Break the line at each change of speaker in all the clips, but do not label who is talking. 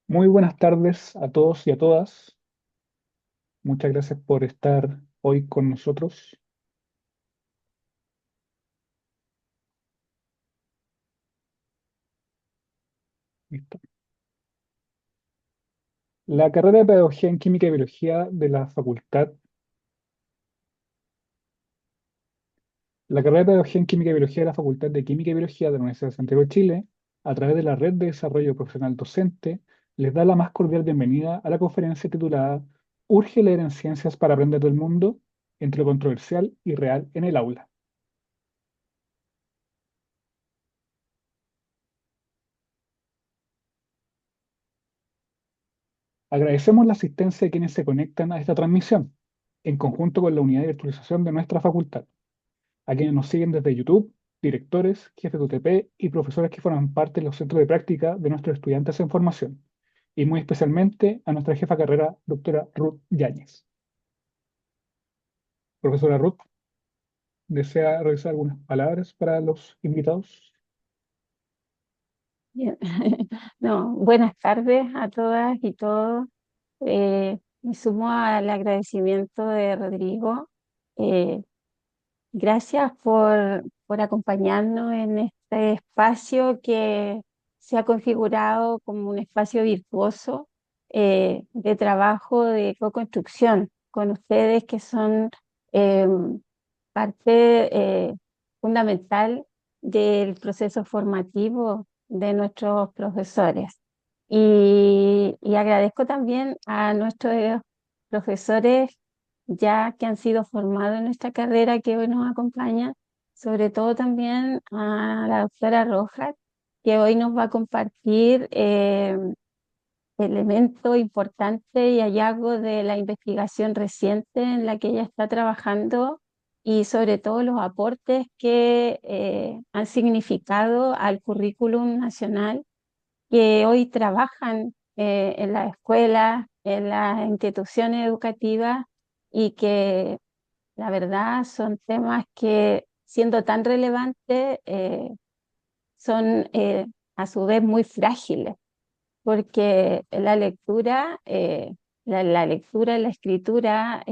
Muy buenas tardes a todos y a todas. Muchas gracias por estar hoy con nosotros. Listo. La carrera de Pedagogía en Química y Biología de la carrera de Pedagogía en Química y Biología de la Facultad de Química y Biología de la Universidad de Santiago de Chile, a través de la Red de Desarrollo Profesional Docente, les da la más cordial bienvenida a la conferencia titulada Urge leer en ciencias para aprender del mundo, entre lo controversial y real en el aula. Agradecemos la asistencia de quienes se conectan a esta transmisión, en conjunto con la unidad de virtualización de nuestra facultad, a quienes nos siguen desde YouTube, directores, jefes de UTP y profesores que forman parte de los centros de práctica de nuestros estudiantes en formación, y muy especialmente a nuestra jefa de carrera, doctora Ruth Yáñez. Profesora Ruth, ¿desea realizar algunas palabras para los invitados?
Bien. No, buenas tardes a todas y todos. Me sumo al agradecimiento de Rodrigo. Eh, Gracias por acompañarnos en este espacio que se ha configurado como un espacio virtuoso de trabajo de co-construcción con ustedes que son eh, parte fundamental del proceso formativo de nuestros profesores. Y agradezco también a nuestros profesores ya que han sido formados en nuestra carrera que hoy nos acompañan, sobre todo también a la doctora Rojas, que hoy nos va a compartir elemento importante y hallazgo de la investigación reciente en la que ella está trabajando y sobre todo los aportes que han significado al currículum nacional que hoy trabajan en las escuelas, en las instituciones educativas y que la verdad son temas que siendo tan relevantes son a su vez muy frágiles porque la lectura y la escritura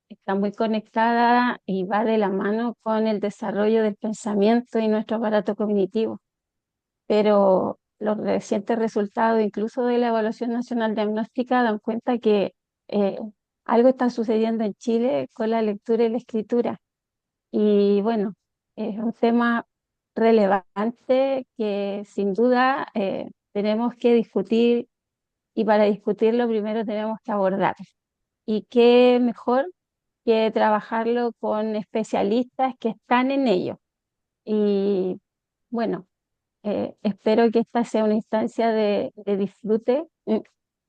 está muy conectada y va de la mano con el desarrollo del pensamiento y nuestro aparato cognitivo. Pero los recientes resultados, incluso de la Evaluación Nacional Diagnóstica, dan cuenta que eh, algo está sucediendo en Chile con la lectura y la escritura. Y bueno, es un tema relevante que sin duda tenemos que discutir y para discutirlo primero tenemos que abordar. Y qué mejor que trabajarlo con especialistas que están en ello. Y bueno, espero que esta sea una instancia de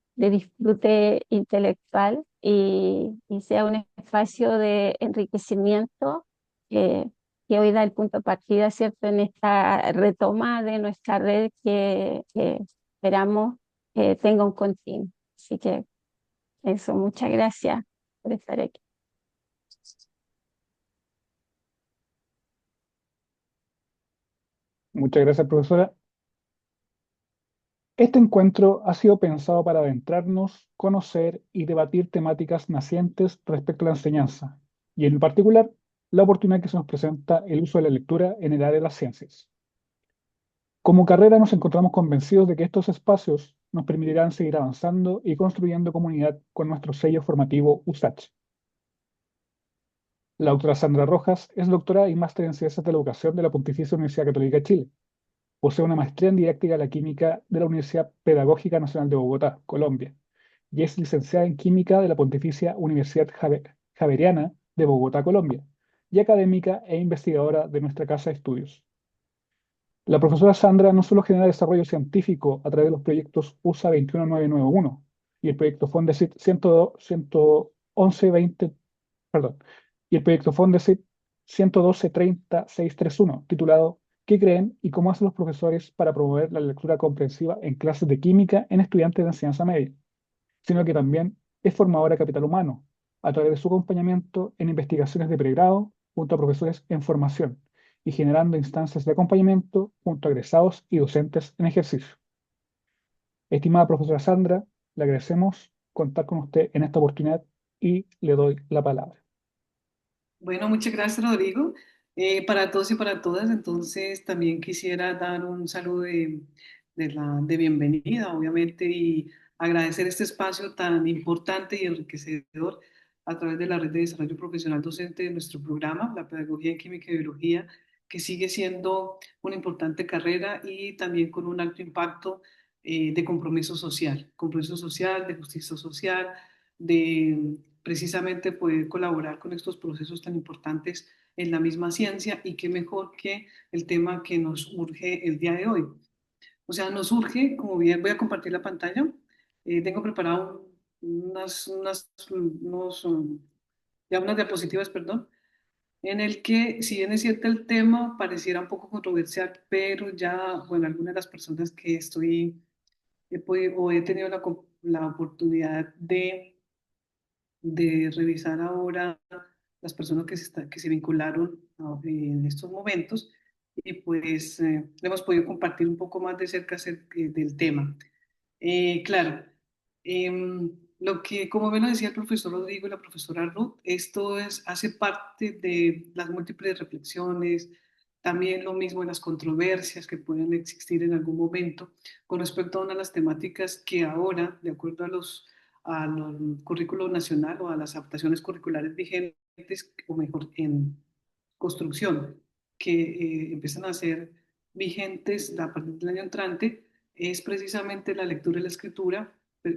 disfrute intelectual y sea un espacio de enriquecimiento eh, que hoy da el punto de partida, ¿cierto?, en esta retoma de nuestra red que esperamos tenga un continuo. Así que eso, muchas gracias por estar aquí.
Muchas gracias, profesora. Este encuentro ha sido pensado para adentrarnos, conocer y debatir temáticas nacientes respecto a la enseñanza, y en particular, la oportunidad que se nos presenta el uso de la lectura en el área de las ciencias. Como carrera nos encontramos convencidos de que estos espacios nos permitirán seguir avanzando y construyendo comunidad con nuestro sello formativo USACH. La doctora Sandra Rojas es doctora y máster en Ciencias de la Educación de la Pontificia Universidad Católica de Chile. Posee una maestría en didáctica de la química de la Universidad Pedagógica Nacional de Bogotá, Colombia, y es licenciada en química de la Pontificia Universidad Javeriana de Bogotá, Colombia, y académica e investigadora de nuestra Casa de Estudios. La profesora Sandra no solo genera desarrollo científico a través de los proyectos USA 21991 y el proyecto Fondesit 11120, perdón, y el proyecto Fondesit 112-30-631, titulado ¿Qué creen y cómo hacen los profesores para promover la lectura comprensiva en clases de química en estudiantes de enseñanza media? Sino que también es formadora de capital humano, a través de su acompañamiento en investigaciones de pregrado junto a profesores en formación y generando instancias de acompañamiento junto a egresados y docentes en ejercicio. Estimada profesora Sandra, le agradecemos contar con usted en esta oportunidad y le doy la palabra.
Bueno, muchas gracias, Rodrigo. Para todos y para todas, entonces también quisiera dar un saludo de bienvenida, obviamente, y agradecer este espacio tan importante y enriquecedor a través de la Red de Desarrollo Profesional Docente de nuestro programa, la Pedagogía en Química y Biología, que sigue siendo una importante carrera y también con un alto impacto de compromiso social, de justicia social, de precisamente poder colaborar con estos procesos tan importantes en la misma ciencia y qué mejor que el tema que nos urge el día de hoy. O sea, nos urge, como bien voy a compartir la pantalla, tengo preparado ya unas diapositivas, perdón, en el que, si bien es cierto el tema pareciera un poco controversial, pero ya, bueno, algunas de las personas que he podido, o he tenido la oportunidad de revisar ahora las personas que se vincularon en estos momentos y pues hemos podido compartir un poco más de cerca del tema. Claro, lo que, como bien lo decía el profesor Rodrigo y la profesora Ruth, hace parte de las múltiples reflexiones, también lo mismo en las controversias que pueden existir en algún momento con respecto a una de las temáticas que ahora, de acuerdo al currículo nacional o a las adaptaciones curriculares vigentes, o mejor, en construcción, que empiezan a ser vigentes a partir del año entrante, es precisamente la lectura y la escritura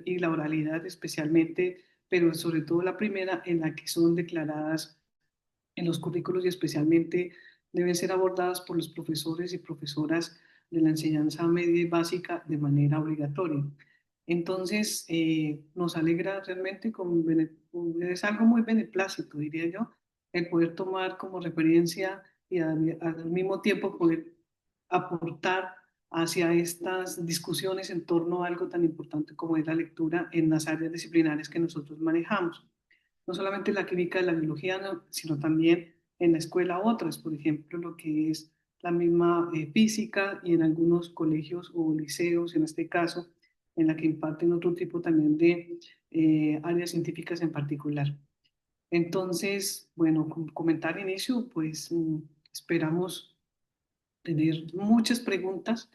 y la oralidad especialmente, pero sobre todo la primera en la que son declaradas en los currículos y especialmente deben ser abordadas por los profesores y profesoras de la enseñanza media y básica de manera obligatoria. Entonces, nos alegra realmente, es algo muy beneplácito, diría yo, el poder tomar como referencia y al mismo tiempo poder aportar hacia estas discusiones en torno a algo tan importante como es la lectura en las áreas disciplinares que nosotros manejamos. No solamente la química y la biología, no, sino también en la escuela otras, por ejemplo, lo que es la misma física y en algunos colegios o liceos, en este caso, en la que imparten otro tipo también de áreas científicas en particular. Entonces, bueno, como comentar inicio, pues esperamos tener muchas preguntas,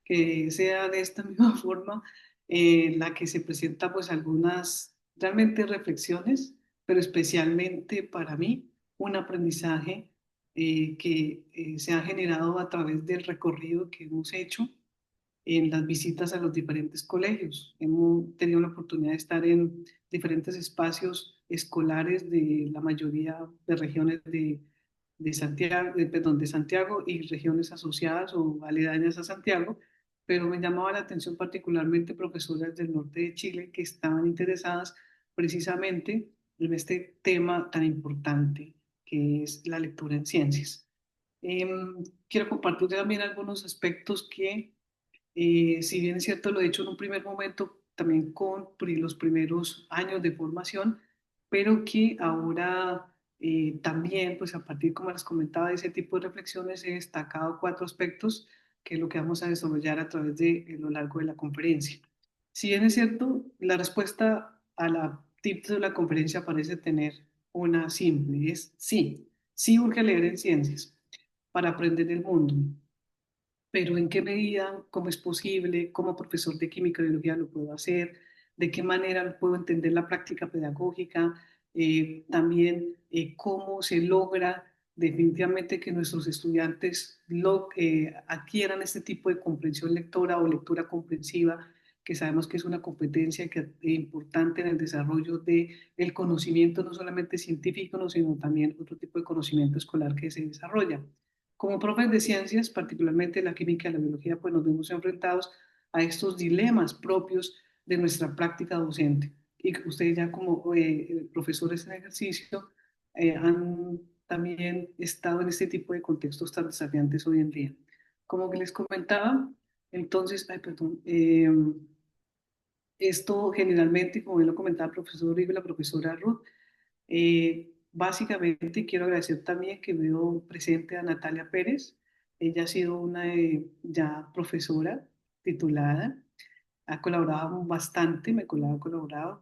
que sea de esta misma forma la que se presenta pues algunas realmente reflexiones, pero especialmente para mí un aprendizaje que se ha generado a través del recorrido que hemos hecho en las visitas a los diferentes colegios. Hemos tenido la oportunidad de estar en diferentes espacios escolares de la mayoría de regiones de Santiago, perdón, de Santiago y regiones asociadas o aledañas a Santiago, pero me llamaba la atención particularmente profesoras del norte de Chile que estaban interesadas precisamente en este tema tan importante que es la lectura en ciencias. Quiero compartir también algunos aspectos que si bien es cierto, lo he hecho en un primer momento también con los primeros años de formación, pero que ahora también, pues a partir, como les comentaba, de ese tipo de reflexiones he destacado cuatro aspectos que es lo que vamos a desarrollar a través de lo largo de la conferencia. Si bien es cierto, la respuesta a la título de la conferencia parece tener una simple, es sí, sí urge leer en ciencias para aprender el mundo, pero ¿en qué medida, cómo es posible, como profesor de química y biología lo puedo hacer, de qué manera puedo entender la práctica pedagógica, también cómo se logra definitivamente que nuestros estudiantes adquieran este tipo de comprensión lectora o lectura comprensiva, que sabemos que es una competencia importante en el desarrollo del conocimiento, no solamente científico, no, sino también otro tipo de conocimiento escolar que se desarrolla. Como profes de ciencias, particularmente la química y la biología, pues nos vemos enfrentados a estos dilemas propios de nuestra práctica docente. Y que ustedes ya como profesores en ejercicio han también estado en este tipo de contextos tan desafiantes hoy en día. Como que les comentaba, entonces, ay, perdón, esto generalmente, como bien lo comentaba el profesor Rigo y la profesora Ruth, básicamente quiero agradecer también que veo presente a Natalia Pérez. Ella ha sido una ya profesora titulada ha colaborado bastante, ha colaborado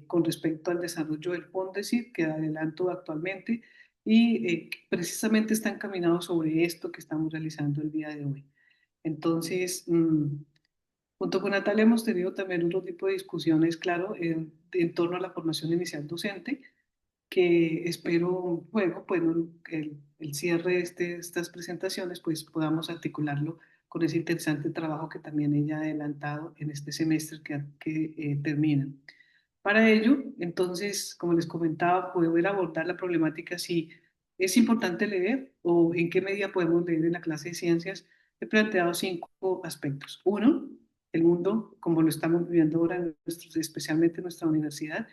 con respecto al desarrollo del Fondesit, que adelanto actualmente, y precisamente está encaminado sobre esto que estamos realizando el día de hoy. Entonces, junto con Natalia hemos tenido también otro tipo de discusiones, claro, en torno a la formación inicial docente, que espero luego, pues, el cierre de estas presentaciones, pues podamos articularlo con ese interesante trabajo que también ella ha adelantado en este semestre que termina. Para ello, entonces, como les comentaba, poder abordar la problemática si es importante leer o en qué medida podemos leer en la clase de ciencias. He planteado 5 aspectos. Uno, el mundo como lo estamos viviendo ahora, especialmente en nuestra universidad,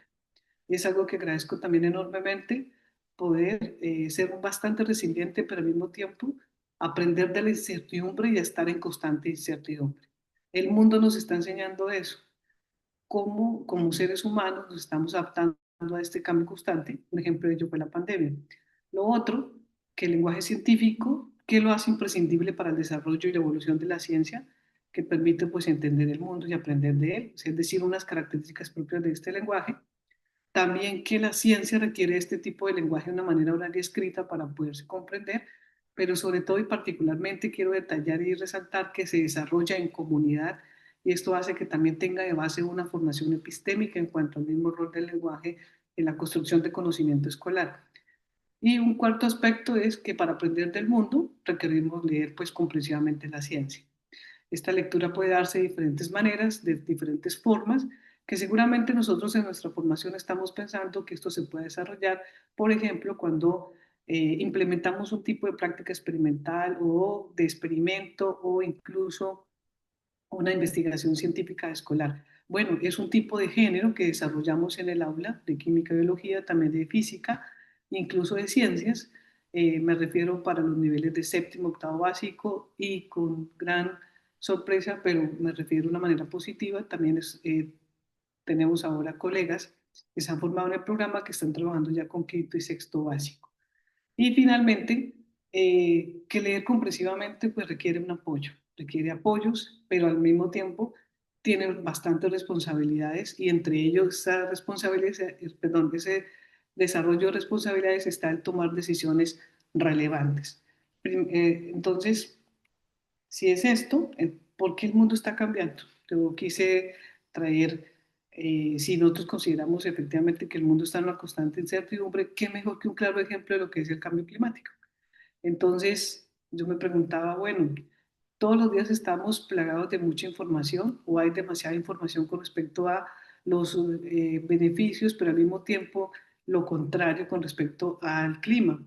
y es algo que agradezco también enormemente, poder ser bastante resiliente, pero al mismo tiempo aprender de la incertidumbre y estar en constante incertidumbre. El mundo nos está enseñando eso, cómo como seres humanos nos estamos adaptando a este cambio constante. Un ejemplo de ello fue la pandemia. Lo otro, que el lenguaje científico, que lo hace imprescindible para el desarrollo y la evolución de la ciencia, que permite pues entender el mundo y aprender de él, es decir, unas características propias de este lenguaje. También que la ciencia requiere este tipo de lenguaje de una manera oral y escrita para poderse comprender, pero sobre todo y particularmente quiero detallar y resaltar que se desarrolla en comunidad, y esto hace que también tenga de base una formación epistémica en cuanto al mismo rol del lenguaje en la construcción de conocimiento escolar. Y un cuarto aspecto es que para aprender del mundo requerimos leer pues comprensivamente la ciencia. Esta lectura puede darse de diferentes maneras, de diferentes formas, que seguramente nosotros en nuestra formación estamos pensando que esto se puede desarrollar, por ejemplo, cuando implementamos un tipo de práctica experimental o de experimento o incluso una investigación científica escolar. Bueno, es un tipo de género que desarrollamos en el aula de química y biología, también de física, incluso de ciencias. Me refiero para los niveles de séptimo, octavo básico y con gran sorpresa, pero me refiero de una manera positiva. También tenemos ahora colegas que se han formado en el programa que están trabajando ya con quinto y sexto básico. Y finalmente, que leer comprensivamente pues requiere un apoyo, requiere apoyos, pero al mismo tiempo tiene bastantes responsabilidades y entre ellos esa responsabilidad, perdón, ese desarrollo de responsabilidades está el tomar decisiones relevantes. Entonces, si es esto, ¿por qué el mundo está cambiando? Yo quise traer, si nosotros consideramos efectivamente que el mundo está en una constante incertidumbre, ¿qué mejor que un claro ejemplo de lo que es el cambio climático? Entonces, yo me preguntaba, bueno, todos los días estamos plagados de mucha información o hay demasiada información con respecto a los beneficios, pero al mismo tiempo lo contrario con respecto al clima.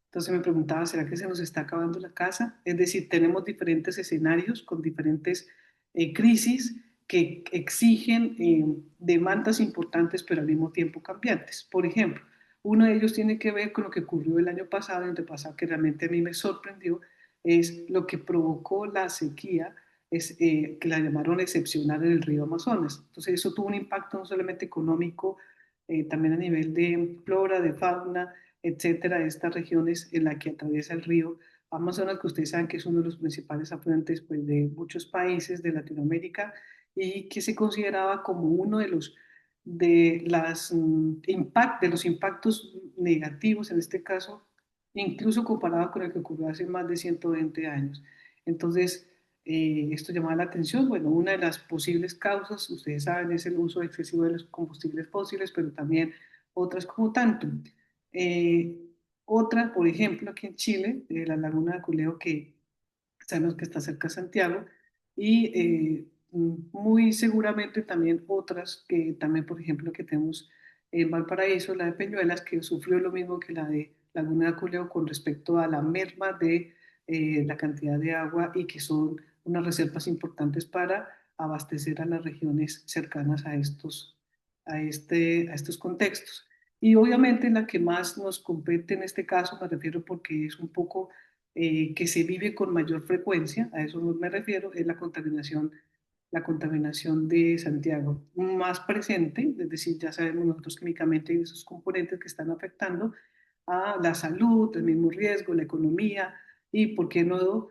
Entonces me preguntaba, ¿será que se nos está acabando la casa? Es decir, tenemos diferentes escenarios con diferentes crisis que exigen demandas importantes, pero al mismo tiempo cambiantes. Por ejemplo, uno de ellos tiene que ver con lo que ocurrió el año pasado, el antepasado, que realmente a mí me sorprendió, es lo que provocó la sequía, que la llamaron excepcional en el río Amazonas. Entonces eso tuvo un impacto no solamente económico, también a nivel de flora, de fauna, etcétera, de estas regiones en la que atraviesa el río Amazonas, que ustedes saben que es uno de los principales afluentes pues, de muchos países de Latinoamérica y que se consideraba como uno de de los impactos negativos, en este caso, incluso comparado con el que ocurrió hace más de 120 años. Entonces, esto llamaba la atención. Bueno, una de las posibles causas, ustedes saben, es el uso excesivo de los combustibles fósiles, pero también otras como tanto. Eh, Otra, por ejemplo, aquí en Chile, la laguna de Culeo, que sabemos que está cerca de Santiago, y muy seguramente también otras que también, por ejemplo, que tenemos en Valparaíso, la de Peñuelas, que sufrió lo mismo que la de Laguna de Culeo con respecto a la merma de la cantidad de agua y que son unas reservas importantes para abastecer a las regiones cercanas a estos contextos. Y obviamente la que más nos compete en este caso, me refiero porque es un poco que se vive con mayor frecuencia, a eso me refiero, es la contaminación de Santiago, más presente, es decir, ya sabemos nosotros químicamente esos componentes que están afectando a la salud, el mismo riesgo, la economía y, por qué no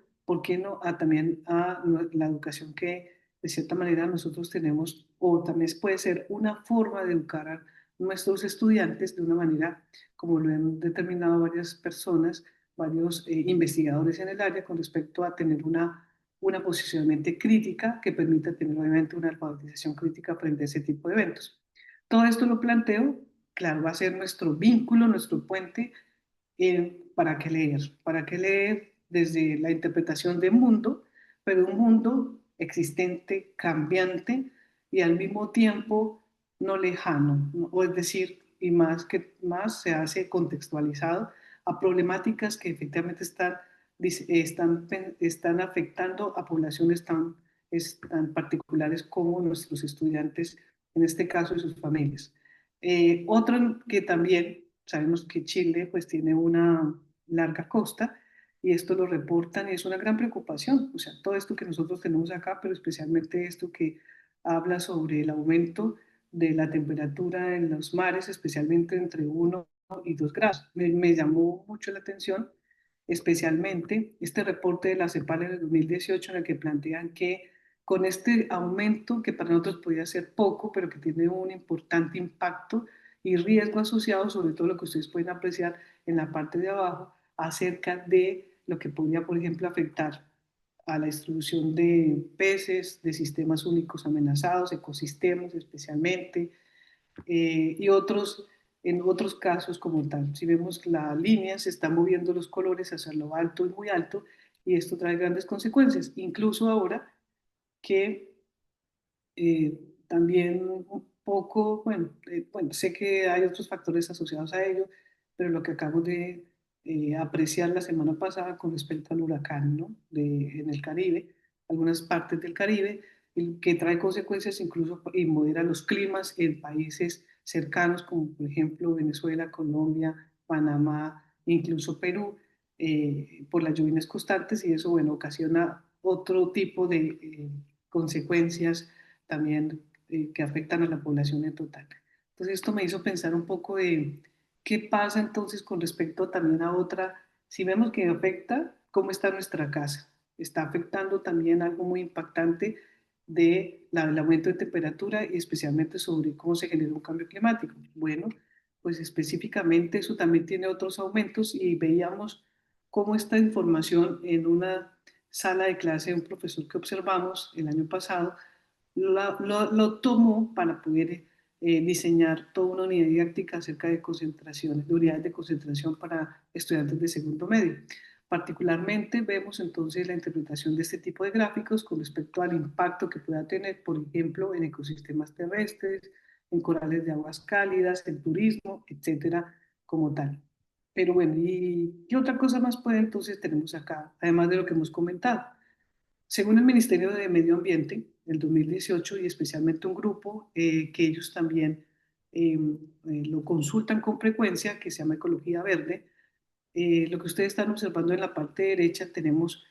también a la educación que de cierta manera nosotros tenemos, o también puede ser una forma de educar a nuestros estudiantes de una manera, como lo han determinado varias personas, varios investigadores en el área, con respecto a tener una posición de mente crítica que permita tener obviamente una alfabetización crítica frente a ese tipo de eventos. Todo esto lo planteo, claro, va a ser nuestro vínculo, nuestro puente para qué leer desde la interpretación del mundo, pero un mundo existente, cambiante y al mismo tiempo no lejano, ¿no? O es decir, y más que más se hace contextualizado a problemáticas que efectivamente están afectando a poblaciones tan particulares como nuestros estudiantes, en este caso, y sus familias. Otro que también sabemos que Chile pues tiene una larga costa y esto lo reportan y es una gran preocupación. O sea, todo esto que nosotros tenemos acá, pero especialmente esto que habla sobre el aumento de la temperatura en los mares, especialmente entre 1 y 2 grados. Me llamó mucho la atención, especialmente este reporte de la CEPAL en el 2018 en el que plantean que con este aumento, que para nosotros podría ser poco, pero que tiene un importante impacto y riesgo asociado, sobre todo lo que ustedes pueden apreciar en la parte de abajo, acerca de lo que podría, por ejemplo, afectar a la distribución de peces, de sistemas únicos amenazados, ecosistemas especialmente, y en otros casos como tal. Si vemos la línea, se están moviendo los colores hacia lo alto y muy alto, y esto trae grandes consecuencias, incluso ahora que eh, también un poco, bueno, sé que hay otros factores asociados a ello, pero lo que acabo de apreciar la semana pasada con respecto al huracán, ¿no? En el Caribe, algunas partes del Caribe, y que trae consecuencias incluso y modera los climas en países cercanos como por ejemplo Venezuela, Colombia, Panamá, incluso Perú, por las lluvias constantes y eso, bueno, ocasiona otro tipo de consecuencias también que afectan a la población en total. Entonces esto me hizo pensar un poco de qué pasa entonces con respecto también a otra, si vemos que afecta, ¿cómo está nuestra casa? Está afectando también algo muy impactante del aumento de temperatura y especialmente sobre cómo se genera un cambio climático. Bueno, pues específicamente eso también tiene otros aumentos y veíamos cómo esta información en una sala de clase de un profesor que observamos el año pasado lo tomó para poder diseñar toda una unidad didáctica acerca de concentraciones, de unidades de concentración para estudiantes de segundo medio. Particularmente vemos entonces la interpretación de este tipo de gráficos con respecto al impacto que pueda tener, por ejemplo, en ecosistemas terrestres, en corales de aguas cálidas, en turismo, etcétera, como tal. Pero bueno, ¿y qué otra cosa más puede entonces tenemos acá, además de lo que hemos comentado? Según el Ministerio de Medio Ambiente, en 2018, y especialmente un grupo que ellos también lo consultan con frecuencia, que se llama Ecología Verde, lo que ustedes están observando en la parte derecha, tenemos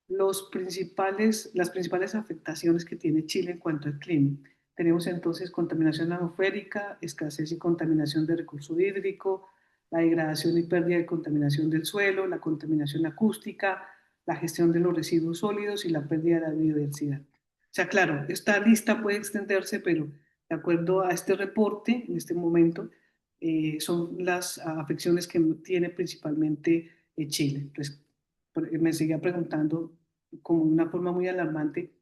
las principales afectaciones que tiene Chile en cuanto al clima. Tenemos entonces contaminación atmosférica, escasez y contaminación de recurso hídrico, la degradación y pérdida de contaminación del suelo, la contaminación acústica, la gestión de los residuos sólidos y la pérdida de la biodiversidad. O sea, claro, esta lista puede extenderse, pero de acuerdo a este reporte, en este momento, son las afecciones que tiene principalmente Chile. Entonces, me seguía preguntando como de una forma muy alarmante,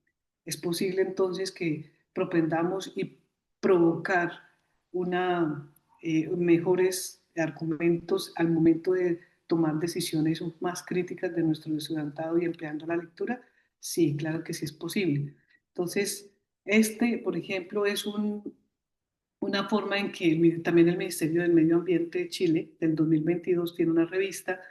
¿es posible entonces que propendamos y provocar mejores argumentos al momento de tomar decisiones más críticas de nuestro estudiantado y empleando la lectura? Sí, claro que sí es posible. Entonces, por ejemplo, es una forma en que también el Ministerio del Medio Ambiente de Chile del 2022 tiene una revista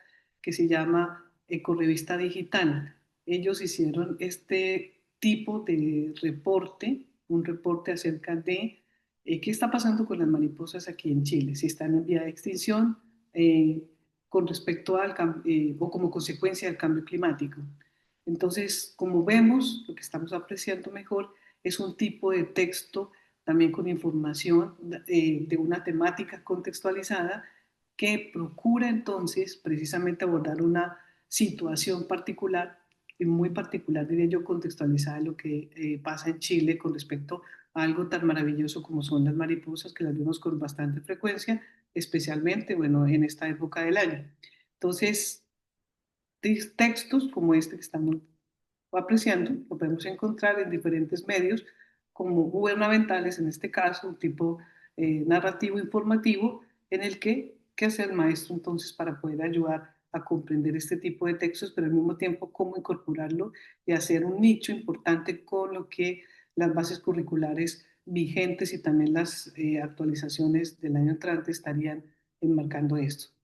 que se llama Ecorevista Digital. Ellos hicieron este tipo de reporte, un reporte acerca de qué está pasando con las mariposas aquí en Chile, si están en vía de extinción con respecto o como consecuencia del cambio climático. Entonces, como vemos, lo que estamos apreciando mejor es un tipo de texto también con información de una temática contextualizada que procura entonces precisamente abordar una situación particular y muy particular, diría yo, contextualizada en lo que pasa en Chile con respecto a algo tan maravilloso como son las mariposas, que las vemos con bastante frecuencia, especialmente, bueno, en esta época del año. Entonces, textos como este que estamos apreciando, lo podemos encontrar en diferentes medios, como gubernamentales, en este caso, un tipo narrativo informativo, en el que, ¿qué hace el maestro entonces para poder ayudar a comprender este tipo de textos, pero al mismo tiempo cómo incorporarlo y hacer un nicho importante con lo que las bases curriculares vigentes y también las actualizaciones del año entrante estarían enmarcando esto?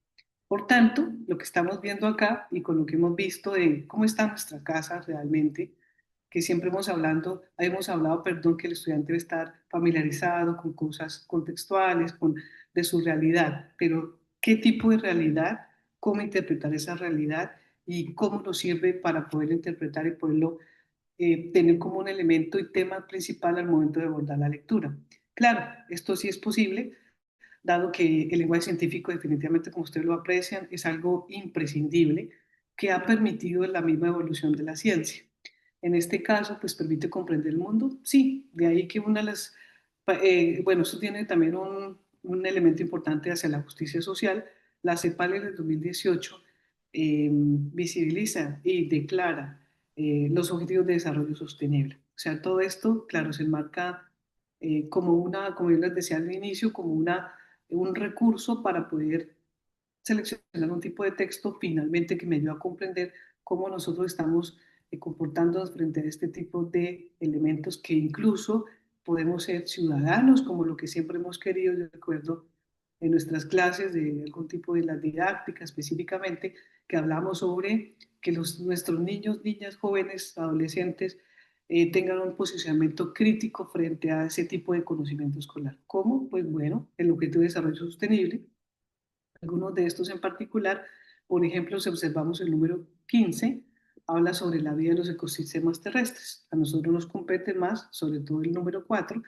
Por tanto, lo que estamos viendo acá y con lo que hemos visto de cómo está nuestra casa realmente, que siempre hemos hablado, perdón, que el estudiante debe estar familiarizado con cosas contextuales, de su realidad, pero ¿qué tipo de realidad? ¿Cómo interpretar esa realidad? Y cómo nos sirve para poder interpretar y poderlo tener como un elemento y tema principal al momento de abordar la lectura. Claro, esto sí es posible, dado que el lenguaje científico definitivamente, como ustedes lo aprecian, es algo imprescindible que ha permitido la misma evolución de la ciencia. En este caso, pues permite comprender el mundo, sí, de ahí que una de las, bueno, eso tiene también un elemento importante hacia la justicia social. La CEPAL en el 2018 visibiliza y declara los objetivos de desarrollo sostenible. O sea, todo esto, claro, se enmarca como una, como yo les decía al inicio, como un recurso para poder seleccionar un tipo de texto finalmente que me ayude a comprender cómo nosotros estamos comportándonos frente a este tipo de elementos que incluso podemos ser ciudadanos, como lo que siempre hemos querido. Yo recuerdo en nuestras clases de algún tipo de la didáctica específicamente, que hablamos sobre que nuestros niños, niñas, jóvenes, adolescentes tengan un posicionamiento crítico frente a ese tipo de conocimiento escolar. ¿Cómo? Pues bueno, el objetivo de desarrollo sostenible, algunos de estos en particular, por ejemplo, si observamos el número 15, habla sobre la vida de los ecosistemas terrestres. A nosotros nos compete más, sobre todo el número 4,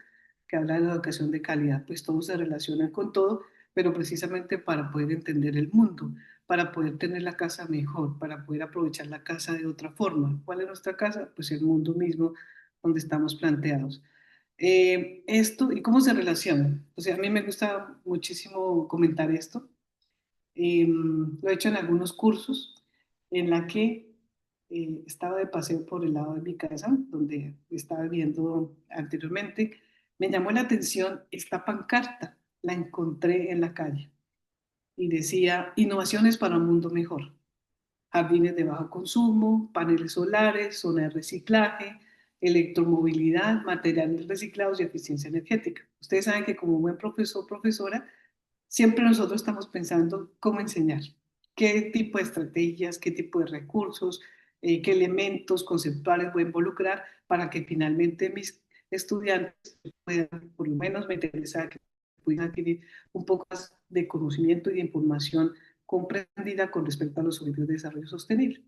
que habla de la educación de calidad. Pues todo se relaciona con todo, pero precisamente para poder entender el mundo, para poder tener la casa mejor, para poder aprovechar la casa de otra forma. ¿Cuál es nuestra casa? Pues el mundo mismo donde estamos planteados. Esto, ¿y cómo se relaciona? O sea, a mí me gusta muchísimo comentar esto. Lo he hecho en algunos cursos en la que estaba de paseo por el lado de mi casa, donde estaba viendo anteriormente. Me llamó la atención esta pancarta, la encontré en la calle y decía: innovaciones para un mundo mejor, jardines de bajo consumo, paneles solares, zona de reciclaje, electromovilidad, materiales reciclados y eficiencia energética. Ustedes saben que como buen profesor, profesora, siempre nosotros estamos pensando cómo enseñar, qué tipo de estrategias, qué tipo de recursos, qué elementos conceptuales voy a involucrar para que finalmente mis estudiantes puedan, por lo menos me interesa que puedan adquirir un poco más de conocimiento y de información comprendida con respecto a los objetivos de desarrollo sostenible.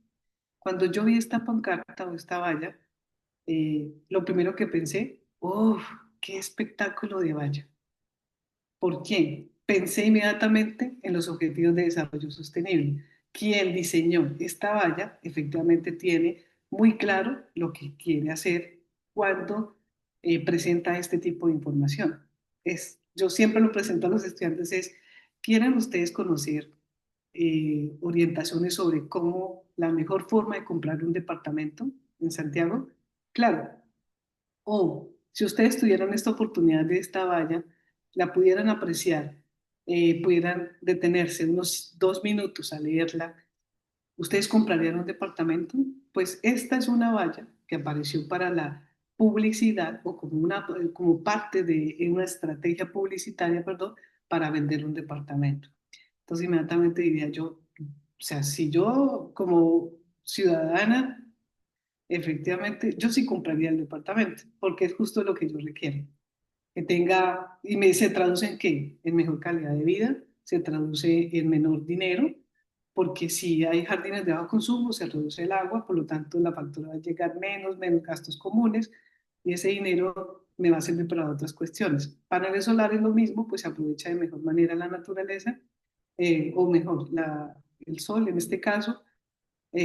Cuando yo vi esta pancarta o esta valla, lo primero que pensé, ¡oh, qué espectáculo de valla! ¿Por quién? Pensé inmediatamente en los Objetivos de Desarrollo Sostenible. Quien diseñó esta valla efectivamente tiene muy claro lo que quiere hacer cuando presenta este tipo de información. Yo siempre lo presento a los estudiantes, ¿quieren ustedes conocer orientaciones sobre cómo la mejor forma de comprar un departamento en Santiago? Claro, o si ustedes tuvieran esta oportunidad de esta valla, la pudieran apreciar, pudieran detenerse unos 2 minutos a leerla, ¿ustedes comprarían un departamento? Pues esta es una valla que apareció para la publicidad o como parte de una estrategia publicitaria, perdón, para vender un departamento. Entonces inmediatamente diría yo, o sea, si yo como ciudadana, efectivamente, yo sí compraría el departamento, porque es justo lo que yo requiero. Que tenga, se traduce en qué? En mejor calidad de vida, se traduce en menor dinero, porque si hay jardines de bajo consumo, se reduce el agua, por lo tanto la factura va a llegar menos gastos comunes, y ese dinero me va a servir para otras cuestiones. Paneles solares, lo mismo, pues se aprovecha de mejor manera la naturaleza, o mejor, el sol en este caso,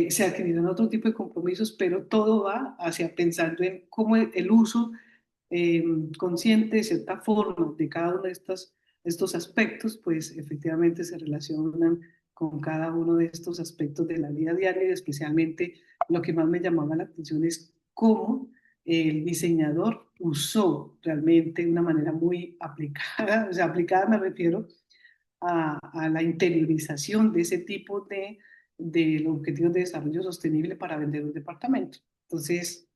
se adquirieron otro tipo de compromisos, pero todo va hacia pensando en cómo el uso eh, consciente de cierta forma de cada uno de estos aspectos, pues efectivamente se relacionan con cada uno de estos aspectos de la vida diaria y especialmente lo que más me llamaba la atención es cómo el diseñador usó realmente de una manera muy aplicada, o sea, aplicada me refiero a la interiorización de ese tipo de los objetivos de desarrollo sostenible para vender un departamento. Entonces,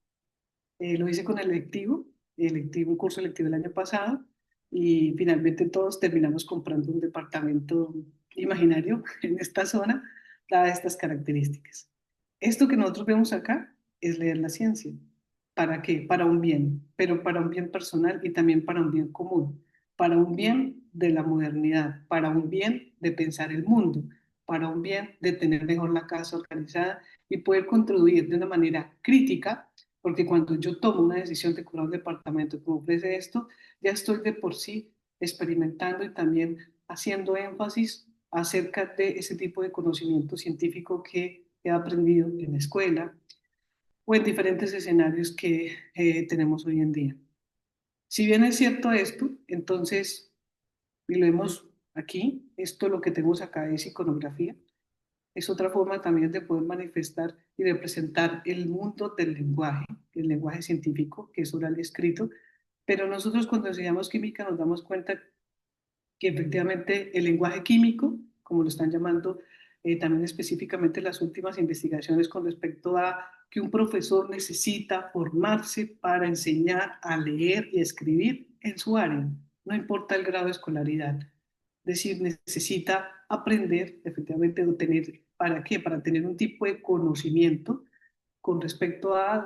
lo hice con el electivo, un curso electivo el año pasado, y finalmente todos terminamos comprando un departamento imaginario en esta zona, dadas estas características. Esto que nosotros vemos acá es leer la ciencia. ¿Para qué? Para un bien, pero para un bien personal y también para un bien común, para un bien de la modernidad, para un bien de pensar el mundo, para un bien de tener mejor la casa organizada y poder contribuir de una manera crítica, porque cuando yo tomo una decisión de comprar un departamento que me ofrece esto, ya estoy de por sí experimentando y también haciendo énfasis acerca de ese tipo de conocimiento científico que he aprendido en la escuela o en diferentes escenarios que tenemos hoy en día. Si bien es cierto esto, entonces, y lo vemos aquí, esto lo que tenemos acá es iconografía, es otra forma también de poder manifestar y de presentar el mundo del lenguaje, el lenguaje científico, que es oral y escrito, pero nosotros cuando enseñamos química nos damos cuenta que efectivamente el lenguaje químico, como lo están llamando también específicamente las últimas investigaciones con respecto a que un profesor necesita formarse para enseñar a leer y escribir en su área, no importa el grado de escolaridad. Es decir, necesita aprender, efectivamente, o tener, ¿para qué? Para tener un tipo de conocimiento con respecto a,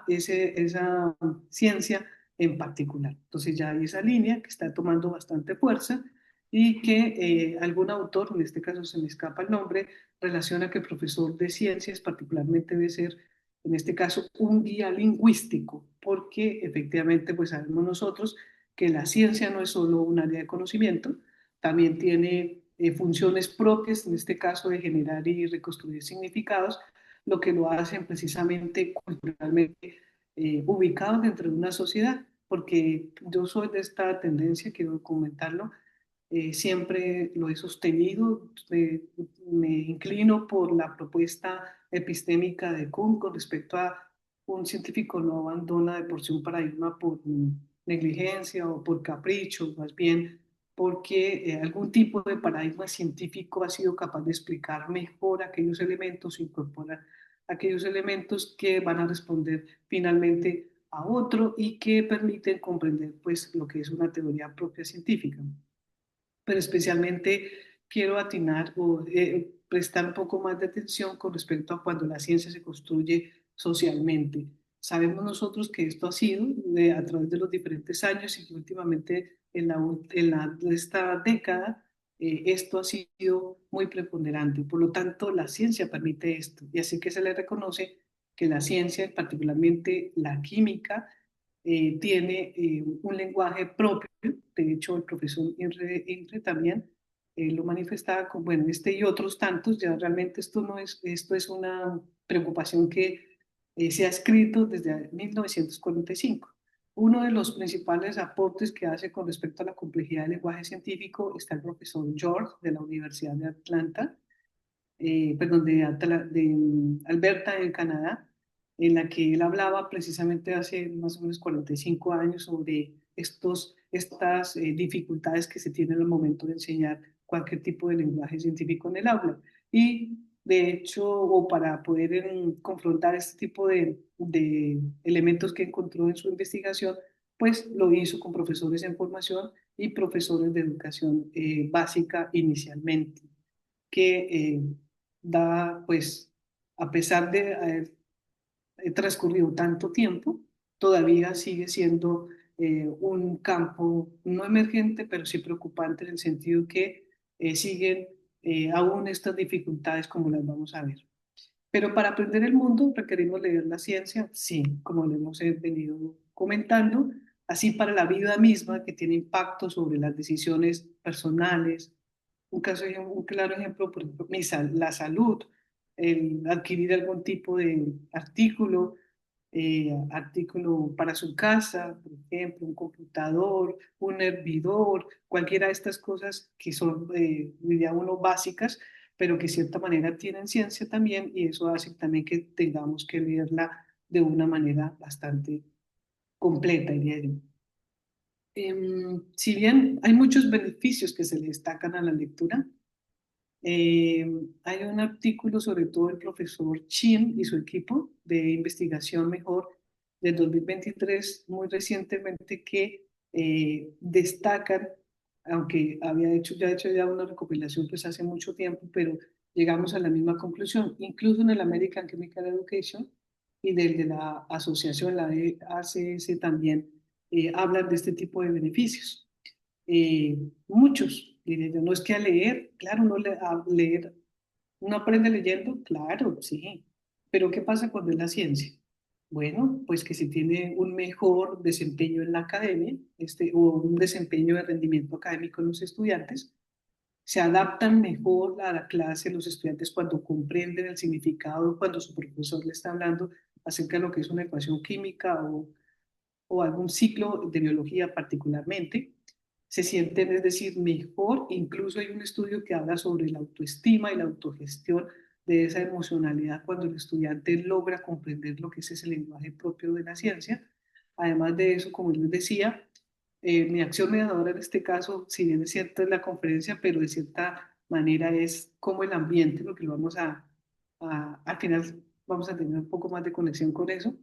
esa ciencia en particular. Entonces ya hay esa línea que está tomando bastante fuerza y que algún autor, en este caso se me escapa el nombre, relaciona que el profesor de ciencias particularmente debe ser, en este caso, un guía lingüístico, porque efectivamente pues sabemos nosotros que la ciencia no es solo un área de conocimiento, también tiene funciones propias, en este caso de generar y reconstruir significados, lo que lo hacen precisamente culturalmente ubicados dentro de una sociedad, porque yo soy de esta tendencia, quiero comentarlo, siempre lo he sostenido, me inclino por la propuesta epistémica de Kuhn con respecto a un científico no abandona de por sí un paradigma por negligencia o por capricho, más bien porque algún tipo de paradigma científico ha sido capaz de explicar mejor aquellos elementos, incorporar aquellos elementos que van a responder finalmente a otro y que permiten comprender pues lo que es una teoría propia científica. Pero especialmente quiero atinar o prestar un poco más de atención con respecto a cuando la ciencia se construye socialmente. Sabemos nosotros que esto ha sido a través de los diferentes años y que últimamente esta década esto ha sido muy preponderante. Por lo tanto, la ciencia permite esto y así que se le reconoce que la ciencia, particularmente la química, tiene un lenguaje propio. De hecho, el profesor Inre también lo manifestaba con, bueno, este y otros tantos, ya realmente esto es una preocupación que se ha escrito desde 1945. Uno de los principales aportes que hace con respecto a la complejidad del lenguaje científico está el profesor George de la Universidad de Atlanta, perdón, de Alberta, en Canadá, en la que él hablaba precisamente hace más o menos 45 años sobre estas dificultades que se tienen al momento de enseñar cualquier tipo de lenguaje científico en el aula. Y de hecho, o para poder confrontar este tipo de elementos que encontró en su investigación, pues lo hizo con profesores en formación y profesores de educación básica inicialmente que da, pues, a pesar de haber transcurrido tanto tiempo, todavía sigue siendo un campo no emergente, pero sí preocupante en el sentido que siguen aún estas dificultades como las vamos a ver. Pero para aprender el mundo requerimos leer la ciencia, sí, como lo hemos venido comentando, así para la vida misma que tiene impacto sobre las decisiones personales. Un claro ejemplo, por ejemplo, la salud. el adquirir algún tipo de artículo, artículo para su casa, por ejemplo, un computador, un hervidor, cualquiera de estas cosas que son, diría uno, básicas, pero que de cierta manera tienen ciencia también, y eso hace también que tengamos que leerla de una manera bastante completa, diría yo. Si bien hay muchos beneficios que se le destacan a la lectura, eh, hay un artículo sobre todo el profesor Chin y su equipo de investigación mejor del 2023, muy recientemente, que destacan, aunque hecho ya una recopilación pues hace mucho tiempo, pero llegamos a la misma conclusión, incluso en el American Chemical Education y del de la asociación, la ACS también, hablan de este tipo de beneficios. Muchos, diré yo, no es que a leer, claro, a leer, uno aprende leyendo, claro, sí, pero ¿qué pasa cuando es la ciencia? Bueno, pues que si tiene un mejor desempeño en la academia, o un desempeño de rendimiento académico en los estudiantes, se adaptan mejor a la clase los estudiantes cuando comprenden el significado, cuando su profesor le está hablando acerca de lo que es una ecuación química o algún ciclo de biología particularmente, se sienten, es decir, mejor. Incluso hay un estudio que habla sobre la autoestima y la autogestión de esa emocionalidad cuando el estudiante logra comprender lo que es ese lenguaje propio de la ciencia. Además de eso, como les decía, mi acción mediadora en este caso, si bien es cierto, es la conferencia, pero de cierta manera es como el ambiente, lo que lo vamos al final vamos a tener un poco más de conexión con eso.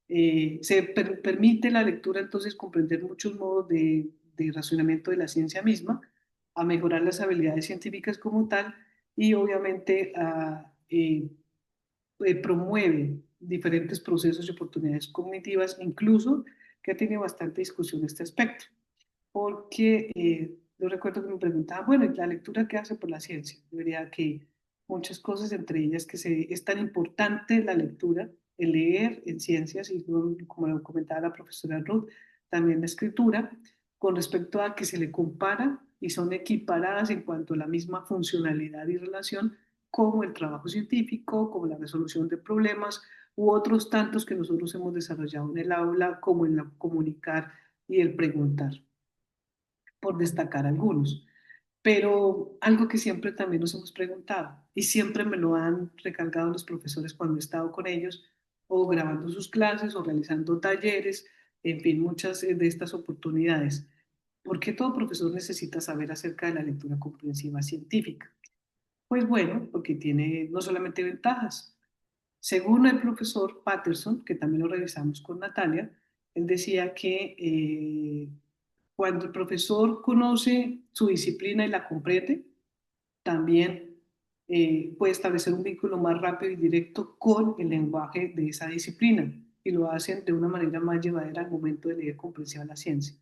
Permite la lectura entonces comprender muchos modos de razonamiento de la ciencia misma, a mejorar las habilidades científicas como tal y obviamente promueve diferentes procesos y oportunidades cognitivas, incluso que ha tenido bastante discusión en este aspecto, porque yo recuerdo que me preguntaban, bueno, ¿y la lectura qué hace por la ciencia? Yo diría que muchas cosas, entre ellas es tan importante la lectura, el leer en ciencias, y como lo comentaba la profesora Ruth, también la escritura, con respecto a que se le compara y son equiparadas en cuanto a la misma funcionalidad y relación como el trabajo científico, como la resolución de problemas u otros tantos que nosotros hemos desarrollado en el aula, como en la comunicar y el preguntar, por destacar algunos. Pero algo que siempre también nos hemos preguntado y siempre me lo han recalcado los profesores cuando he estado con ellos o grabando sus clases o realizando talleres, en fin, muchas de estas oportunidades. ¿Por qué todo profesor necesita saber acerca de la lectura comprensiva científica? Pues bueno, porque tiene no solamente ventajas. Según el profesor Patterson, que también lo revisamos con Natalia, él decía que cuando el profesor conoce su disciplina y la comprende, también puede establecer un vínculo más rápido y directo con el lenguaje de esa disciplina y lo hacen de una manera más llevadera al momento de leer comprensiva la ciencia.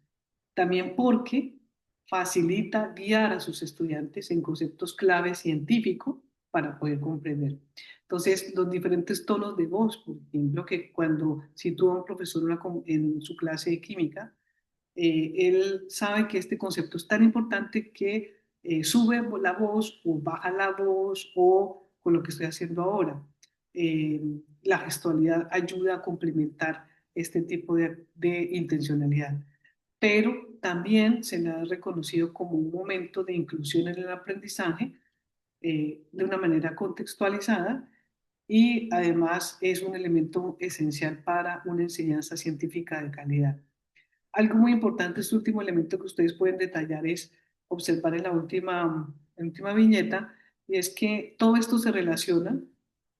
También porque facilita guiar a sus estudiantes en conceptos clave científicos para poder comprender. Entonces, los diferentes tonos de voz, por ejemplo, que cuando sitúa un profesor en su clase de química, él sabe que este concepto es tan importante que sube la voz o baja la voz o con lo que estoy haciendo ahora. Eh, la gestualidad ayuda a complementar este tipo de intencionalidad, pero también se le ha reconocido como un momento de inclusión en el aprendizaje de una manera contextualizada y además es un elemento esencial para una enseñanza científica de calidad. Algo muy importante, este último elemento que ustedes pueden detallar es observar en la última viñeta, y es que todo esto se relaciona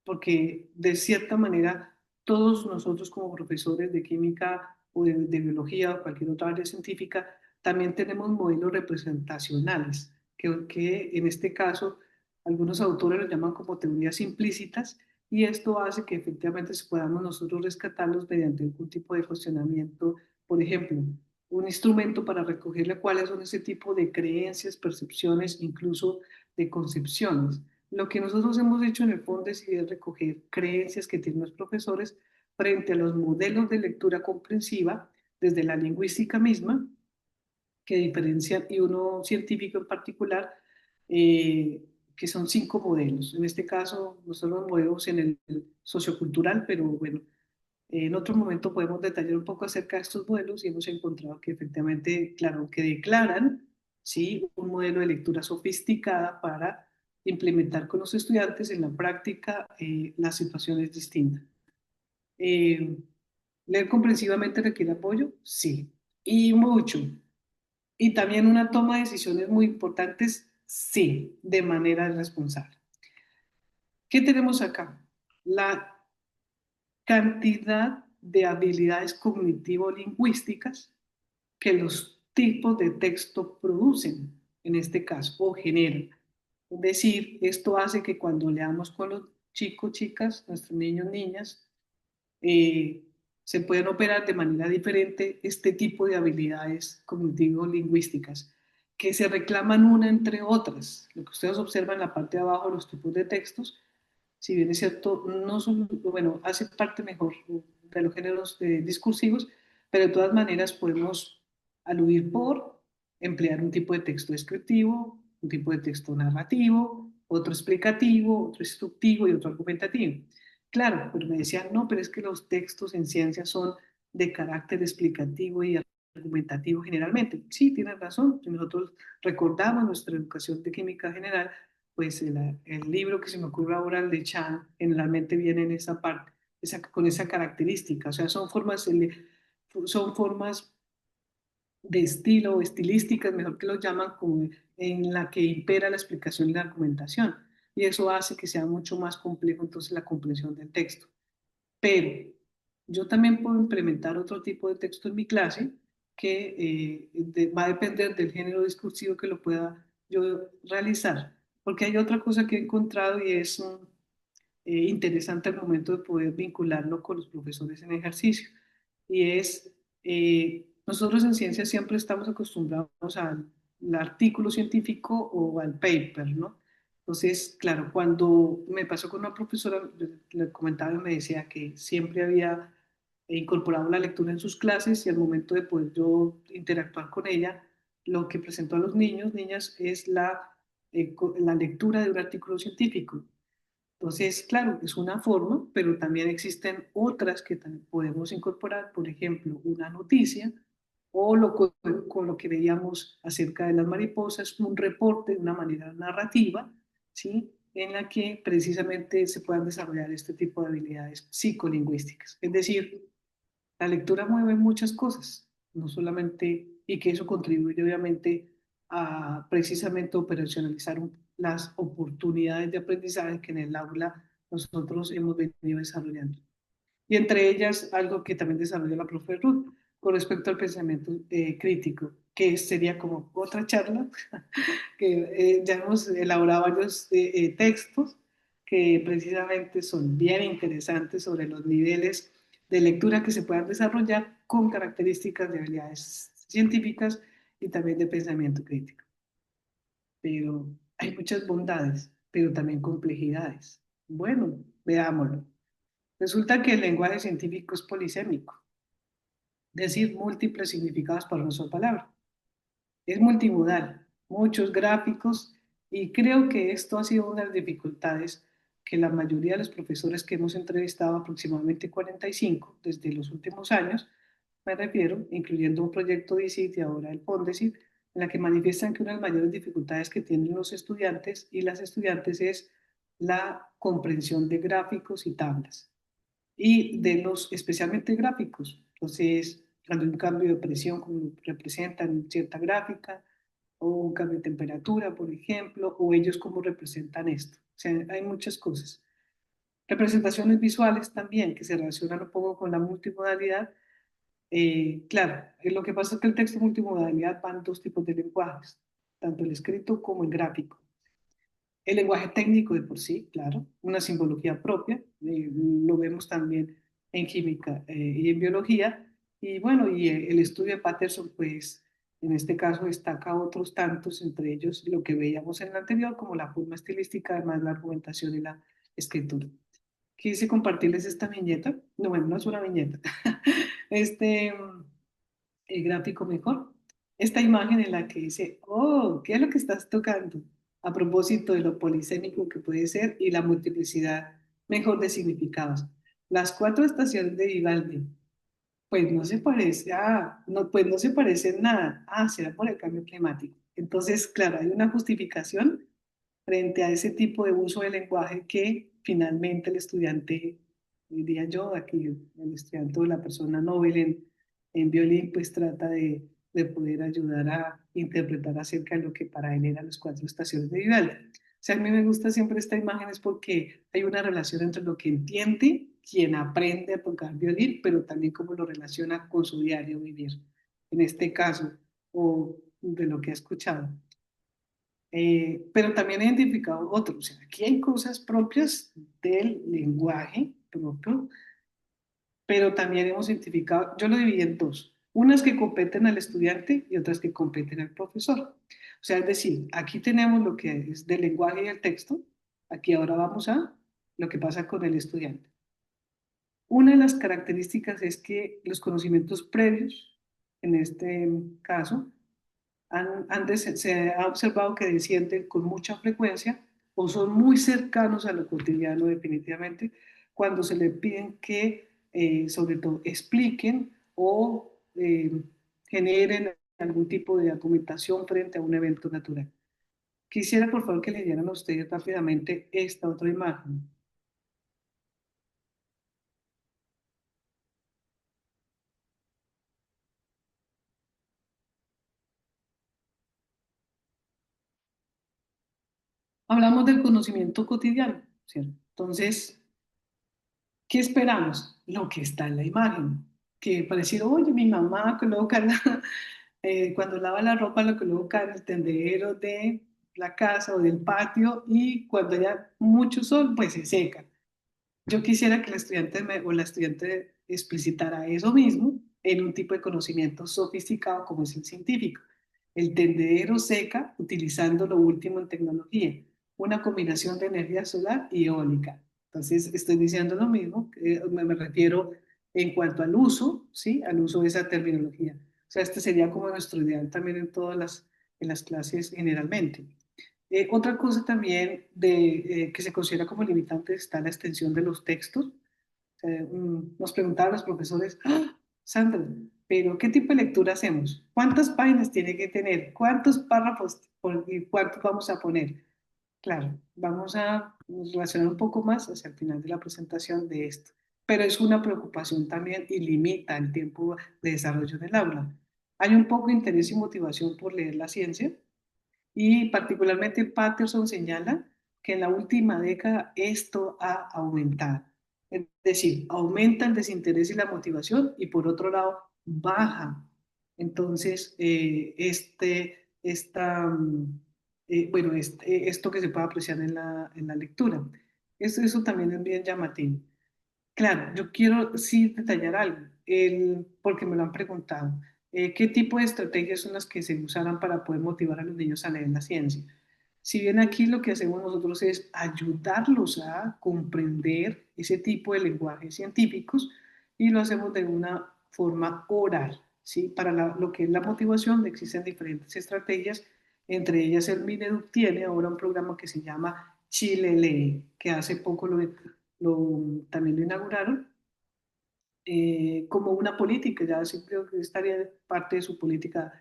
porque de cierta manera todos nosotros como profesores de química o de biología o cualquier otra área científica también tenemos modelos representacionales, que en este caso algunos autores lo llaman como teorías implícitas, y esto hace que efectivamente podamos nosotros rescatarlos mediante algún tipo de cuestionamiento. Por ejemplo, un instrumento para recogerle cuáles son ese tipo de creencias, percepciones, incluso de concepciones. Lo que nosotros hemos hecho en el fondo es recoger creencias que tienen los profesores frente a los modelos de lectura comprensiva desde la lingüística misma, que diferencian, y uno científico en particular, eh, que son 5 modelos. En este caso, nosotros nos movemos en el sociocultural, pero bueno, en otro momento podemos detallar un poco acerca de estos modelos y hemos encontrado que efectivamente, claro, que declaran, ¿sí?, un modelo de lectura sofisticada para implementar con los estudiantes en la práctica las situaciones distintas. Eh, ¿Leer comprensivamente requiere apoyo? Sí, y mucho. Y también una toma de decisiones muy importantes, sí, de manera responsable. ¿Qué tenemos acá? La cantidad de habilidades cognitivo-lingüísticas que los tipos de texto producen, en este caso, o generan. Es decir, esto hace que cuando leamos con los chicos, chicas, nuestros niños, niñas, eh, se pueden operar de manera diferente este tipo de habilidades cognitivo-lingüísticas que se reclaman una entre otras. Lo que ustedes observan en la parte de abajo, los tipos de textos, si bien es cierto, no son, bueno, hace parte mejor de los géneros discursivos, pero de todas maneras podemos aludir por emplear un tipo de texto descriptivo, un tipo de texto narrativo, otro explicativo, otro instructivo y otro argumentativo. Claro, pero me decían, no, pero es que los textos en ciencia son de carácter explicativo y argumentativo generalmente. Sí, tienes razón. Si nosotros recordamos nuestra educación de química general, pues el libro que se me ocurre ahora, el de Chan, generalmente viene en esa parte, con esa característica. O sea, son formas de estilo o estilísticas, mejor que lo llaman, como en la que impera la explicación y la argumentación. Y eso hace que sea mucho más complejo entonces la comprensión del texto. Pero yo también puedo implementar otro tipo de texto en mi clase que va a depender del género discursivo que lo pueda yo realizar. Porque hay otra cosa que he encontrado y es interesante al momento de poder vincularlo con los profesores en ejercicio. Y es, nosotros en ciencia siempre estamos acostumbrados al artículo científico o al paper, ¿no? Entonces, claro, cuando me pasó con una profesora, le comentaba y me decía que siempre había incorporado la lectura en sus clases y al momento de poder yo interactuar con ella, lo que presentó a los niños, niñas, es la lectura de un artículo científico. Entonces, claro, es una forma, pero también existen otras que también podemos incorporar, por ejemplo, una noticia o con lo que veíamos acerca de las mariposas, un reporte de una manera narrativa, ¿sí?, en la que precisamente se puedan desarrollar este tipo de habilidades psicolingüísticas. Es decir, la lectura mueve muchas cosas, no solamente, y que eso contribuye obviamente a precisamente operacionalizar las oportunidades de aprendizaje que en el aula nosotros hemos venido desarrollando. Y entre ellas, algo que también desarrolla la profe Ruth con respecto al pensamiento crítico, que sería como otra charla, que ya hemos elaborado varios textos que precisamente son bien interesantes sobre los niveles de lectura que se puedan desarrollar con características de habilidades científicas y también de pensamiento crítico. Pero hay muchas bondades, pero también complejidades. Bueno, veámoslo. Resulta que el lenguaje científico es polisémico, es decir, múltiples significados para una sola palabra. Es multimodal, muchos gráficos, y creo que esto ha sido una de las dificultades que la mayoría de los profesores que hemos entrevistado, aproximadamente 45 desde los últimos años, me refiero, incluyendo un proyecto DICIT y ahora el FONDECIT, en la que manifiestan que una de las mayores dificultades que tienen los estudiantes y las estudiantes es la comprensión de gráficos y tablas y de los especialmente gráficos. Entonces, cuando hay un cambio de presión, como representan cierta gráfica, o un cambio de temperatura, por ejemplo, o ellos cómo representan esto. O sea, hay muchas cosas. Representaciones visuales también, que se relacionan un poco con la multimodalidad. Claro, lo que pasa es que el texto multimodalidad van dos tipos de lenguajes, tanto el escrito como el gráfico. El lenguaje técnico de por sí, claro, una simbología propia, lo vemos también en química y en biología, y bueno, y el estudio de Patterson, pues en este caso destaca otros tantos, entre ellos lo que veíamos en el anterior, como la forma estilística, además la argumentación y la escritura. Quise compartirles esta viñeta, no, bueno, no es una viñeta, este gráfico mejor, esta imagen en la que dice, oh, ¿qué es lo que estás tocando? a propósito de lo polisémico que puede ser y la multiplicidad mejor de significados. Las cuatro estaciones de Vivaldi, pues no se parece, no, pues no se parece en nada. Será por el cambio climático. Entonces, claro, hay una justificación frente a ese tipo de uso del lenguaje que finalmente el estudiante, diría yo, aquí el estudiante o la persona Nobel en violín, pues trata de poder ayudar a interpretar acerca de lo que para él eran las cuatro estaciones de Vivaldi. O sea, a mí me gusta siempre esta imagen es porque hay una relación entre lo que entiende quien aprende a tocar violín, pero también cómo lo relaciona con su diario vivir, en este caso, o de lo que ha escuchado. Pero también he identificado otros. O sea, aquí hay cosas propias del lenguaje propio, pero también hemos identificado, yo lo dividí en dos, unas que competen al estudiante y otras que competen al profesor. O sea, es decir, aquí tenemos lo que es del lenguaje y el texto, aquí ahora vamos a lo que pasa con el estudiante. Una de las características es que los conocimientos previos, en este caso, se ha observado que descienden con mucha frecuencia o son muy cercanos a lo cotidiano definitivamente cuando se le piden que sobre todo expliquen o generen algún tipo de argumentación frente a un evento natural. Quisiera por favor que le dieran a ustedes rápidamente esta otra imagen. Hablamos del conocimiento cotidiano, ¿cierto? Entonces, ¿qué esperamos? Lo que está en la imagen. Que pareciera, oye, mi mamá coloca cuando lava la ropa, lo coloca en el tendedero de la casa o del patio y cuando haya mucho sol, pues se seca. Yo quisiera que el estudiante o la estudiante explicitara eso mismo en un tipo de conocimiento sofisticado como es el científico. El tendedero seca utilizando lo último en tecnología, una combinación de energía solar y eólica. Entonces, estoy diciendo lo mismo, me refiero en cuanto al uso, ¿sí? Al uso de esa terminología. O sea, este sería como nuestro ideal también en las clases generalmente. Otra cosa también que se considera como limitante está la extensión de los textos. Nos preguntaban los profesores, Sandra, pero ¿qué tipo de lectura hacemos? ¿Cuántas páginas tiene que tener? ¿Cuántos párrafos y cuántos vamos a poner? Claro, vamos a relacionar un poco más hacia el final de la presentación de esto, pero es una preocupación también y limita el tiempo de desarrollo en el aula. Hay un poco de interés y motivación por leer la ciencia, y particularmente Patterson señala que en la última década esto ha aumentado. Es decir, aumenta el desinterés y la motivación y por otro lado baja. Entonces, esto que se puede apreciar en la lectura. Eso también es bien llamativo. Claro, yo quiero sí detallar algo, porque me lo han preguntado. ¿Qué tipo de estrategias son las que se usarán para poder motivar a los niños a leer la ciencia? Si bien aquí lo que hacemos nosotros es ayudarlos a comprender ese tipo de lenguajes científicos y lo hacemos de una forma oral, ¿sí? Para lo que es la motivación existen diferentes estrategias, entre ellas el Mineduc tiene ahora un programa que se llama Chile Lee, que hace poco también lo inauguraron como una política, ya sí creo que estaría parte de su política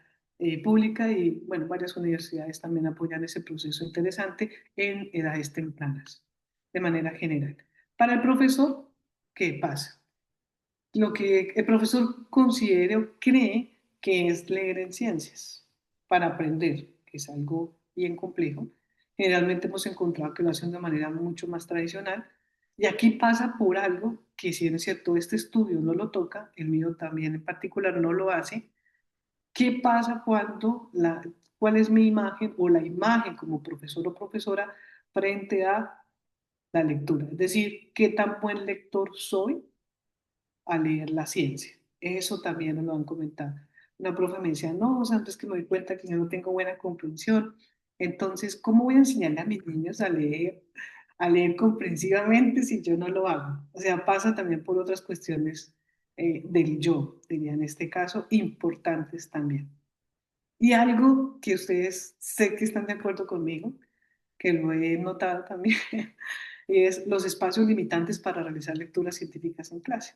pública y bueno, varias universidades también apoyan ese proceso interesante en edades tempranas, de manera general. Para el profesor, ¿qué pasa? Lo que el profesor considera o cree que es leer en ciencias para aprender, que es algo bien complejo. Generalmente hemos encontrado que lo hacen de manera mucho más tradicional y aquí pasa por algo que si bien es cierto este estudio no lo toca, el mío también en particular no lo hace. ¿Qué pasa cuál es mi imagen o la imagen como profesor o profesora frente a la lectura? Es decir, ¿qué tan buen lector soy a leer la ciencia? Eso también nos lo han comentado. Una profe me decía, no, Santos, es que me doy cuenta que yo no tengo buena comprensión. Entonces, ¿cómo voy a enseñarle a mis niños a leer comprensivamente si yo no lo hago? O sea, pasa también por otras cuestiones del yo, diría en este caso, importantes también. Y algo que ustedes sé que están de acuerdo conmigo, que lo he notado también, y es los espacios limitantes para realizar lecturas científicas en clase.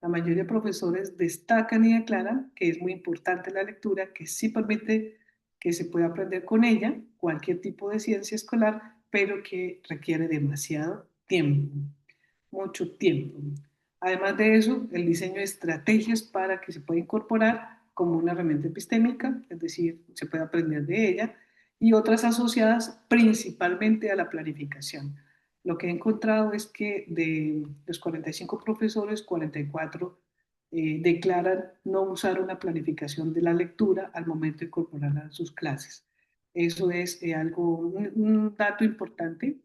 La mayoría de profesores destacan y declaran que es muy importante la lectura, que sí permite que se pueda aprender con ella cualquier tipo de ciencia escolar, pero que requiere demasiado tiempo, mucho tiempo. Además de eso, el diseño de estrategias para que se pueda incorporar como una herramienta epistémica, es decir, se puede aprender de ella, y otras asociadas principalmente a la planificación. Lo que he encontrado es que de los 45 profesores, 44 declaran no usar una planificación de la lectura al momento de incorporarla a sus clases. Eso es un dato importante.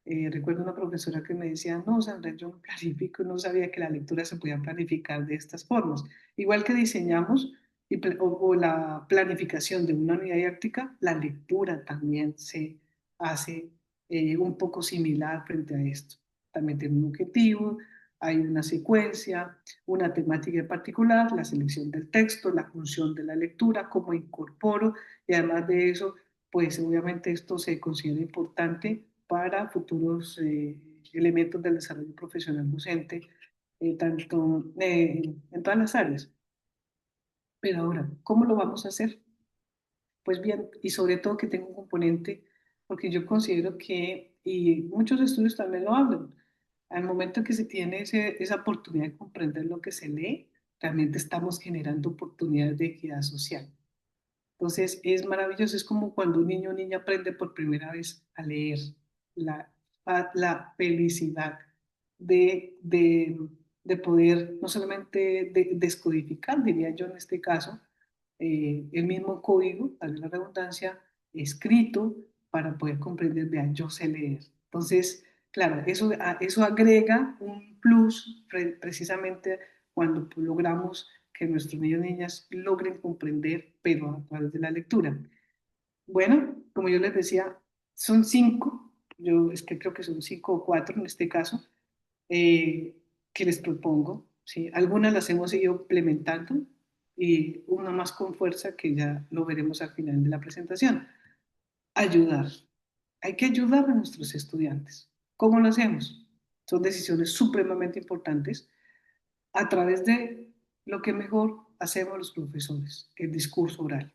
Recuerdo una profesora que me decía, no, Sandra, yo no planifico, no sabía que la lectura se podía planificar de estas formas. Igual que diseñamos o la planificación de una unidad didáctica, la lectura también se hace un poco similar frente a esto. También tiene un objetivo, hay una secuencia, una temática en particular, la selección del texto, la función de la lectura, cómo incorporo, y además de eso, pues obviamente esto se considera importante para futuros elementos del desarrollo profesional docente, tanto en todas las áreas. Pero ahora, ¿cómo lo vamos a hacer? Pues bien, y sobre todo que tenga un componente, porque yo considero que, y muchos estudios también lo hablan, al momento que se tiene esa oportunidad de comprender lo que se lee, realmente estamos generando oportunidades de equidad social. Entonces, es maravilloso, es como cuando un niño o niña aprende por primera vez a leer, la, la felicidad de, de poder no solamente descodificar, diría yo en este caso, el mismo código, tal vez la redundancia, escrito para poder comprender, vean, yo sé leer. Entonces, claro, eso agrega un plus precisamente cuando logramos que nuestros niños y niñas logren comprender, pero a través de la lectura. Bueno, como yo les decía, son cinco, yo es que creo que son 5 o 4 en este caso, eh, que les propongo. ¿Sí? Algunas las hemos ido implementando y una más con fuerza que ya lo veremos al final de la presentación. Ayudar. Hay que ayudar a nuestros estudiantes. ¿Cómo lo hacemos? Son decisiones supremamente importantes a través de lo que mejor hacemos los profesores, el discurso oral.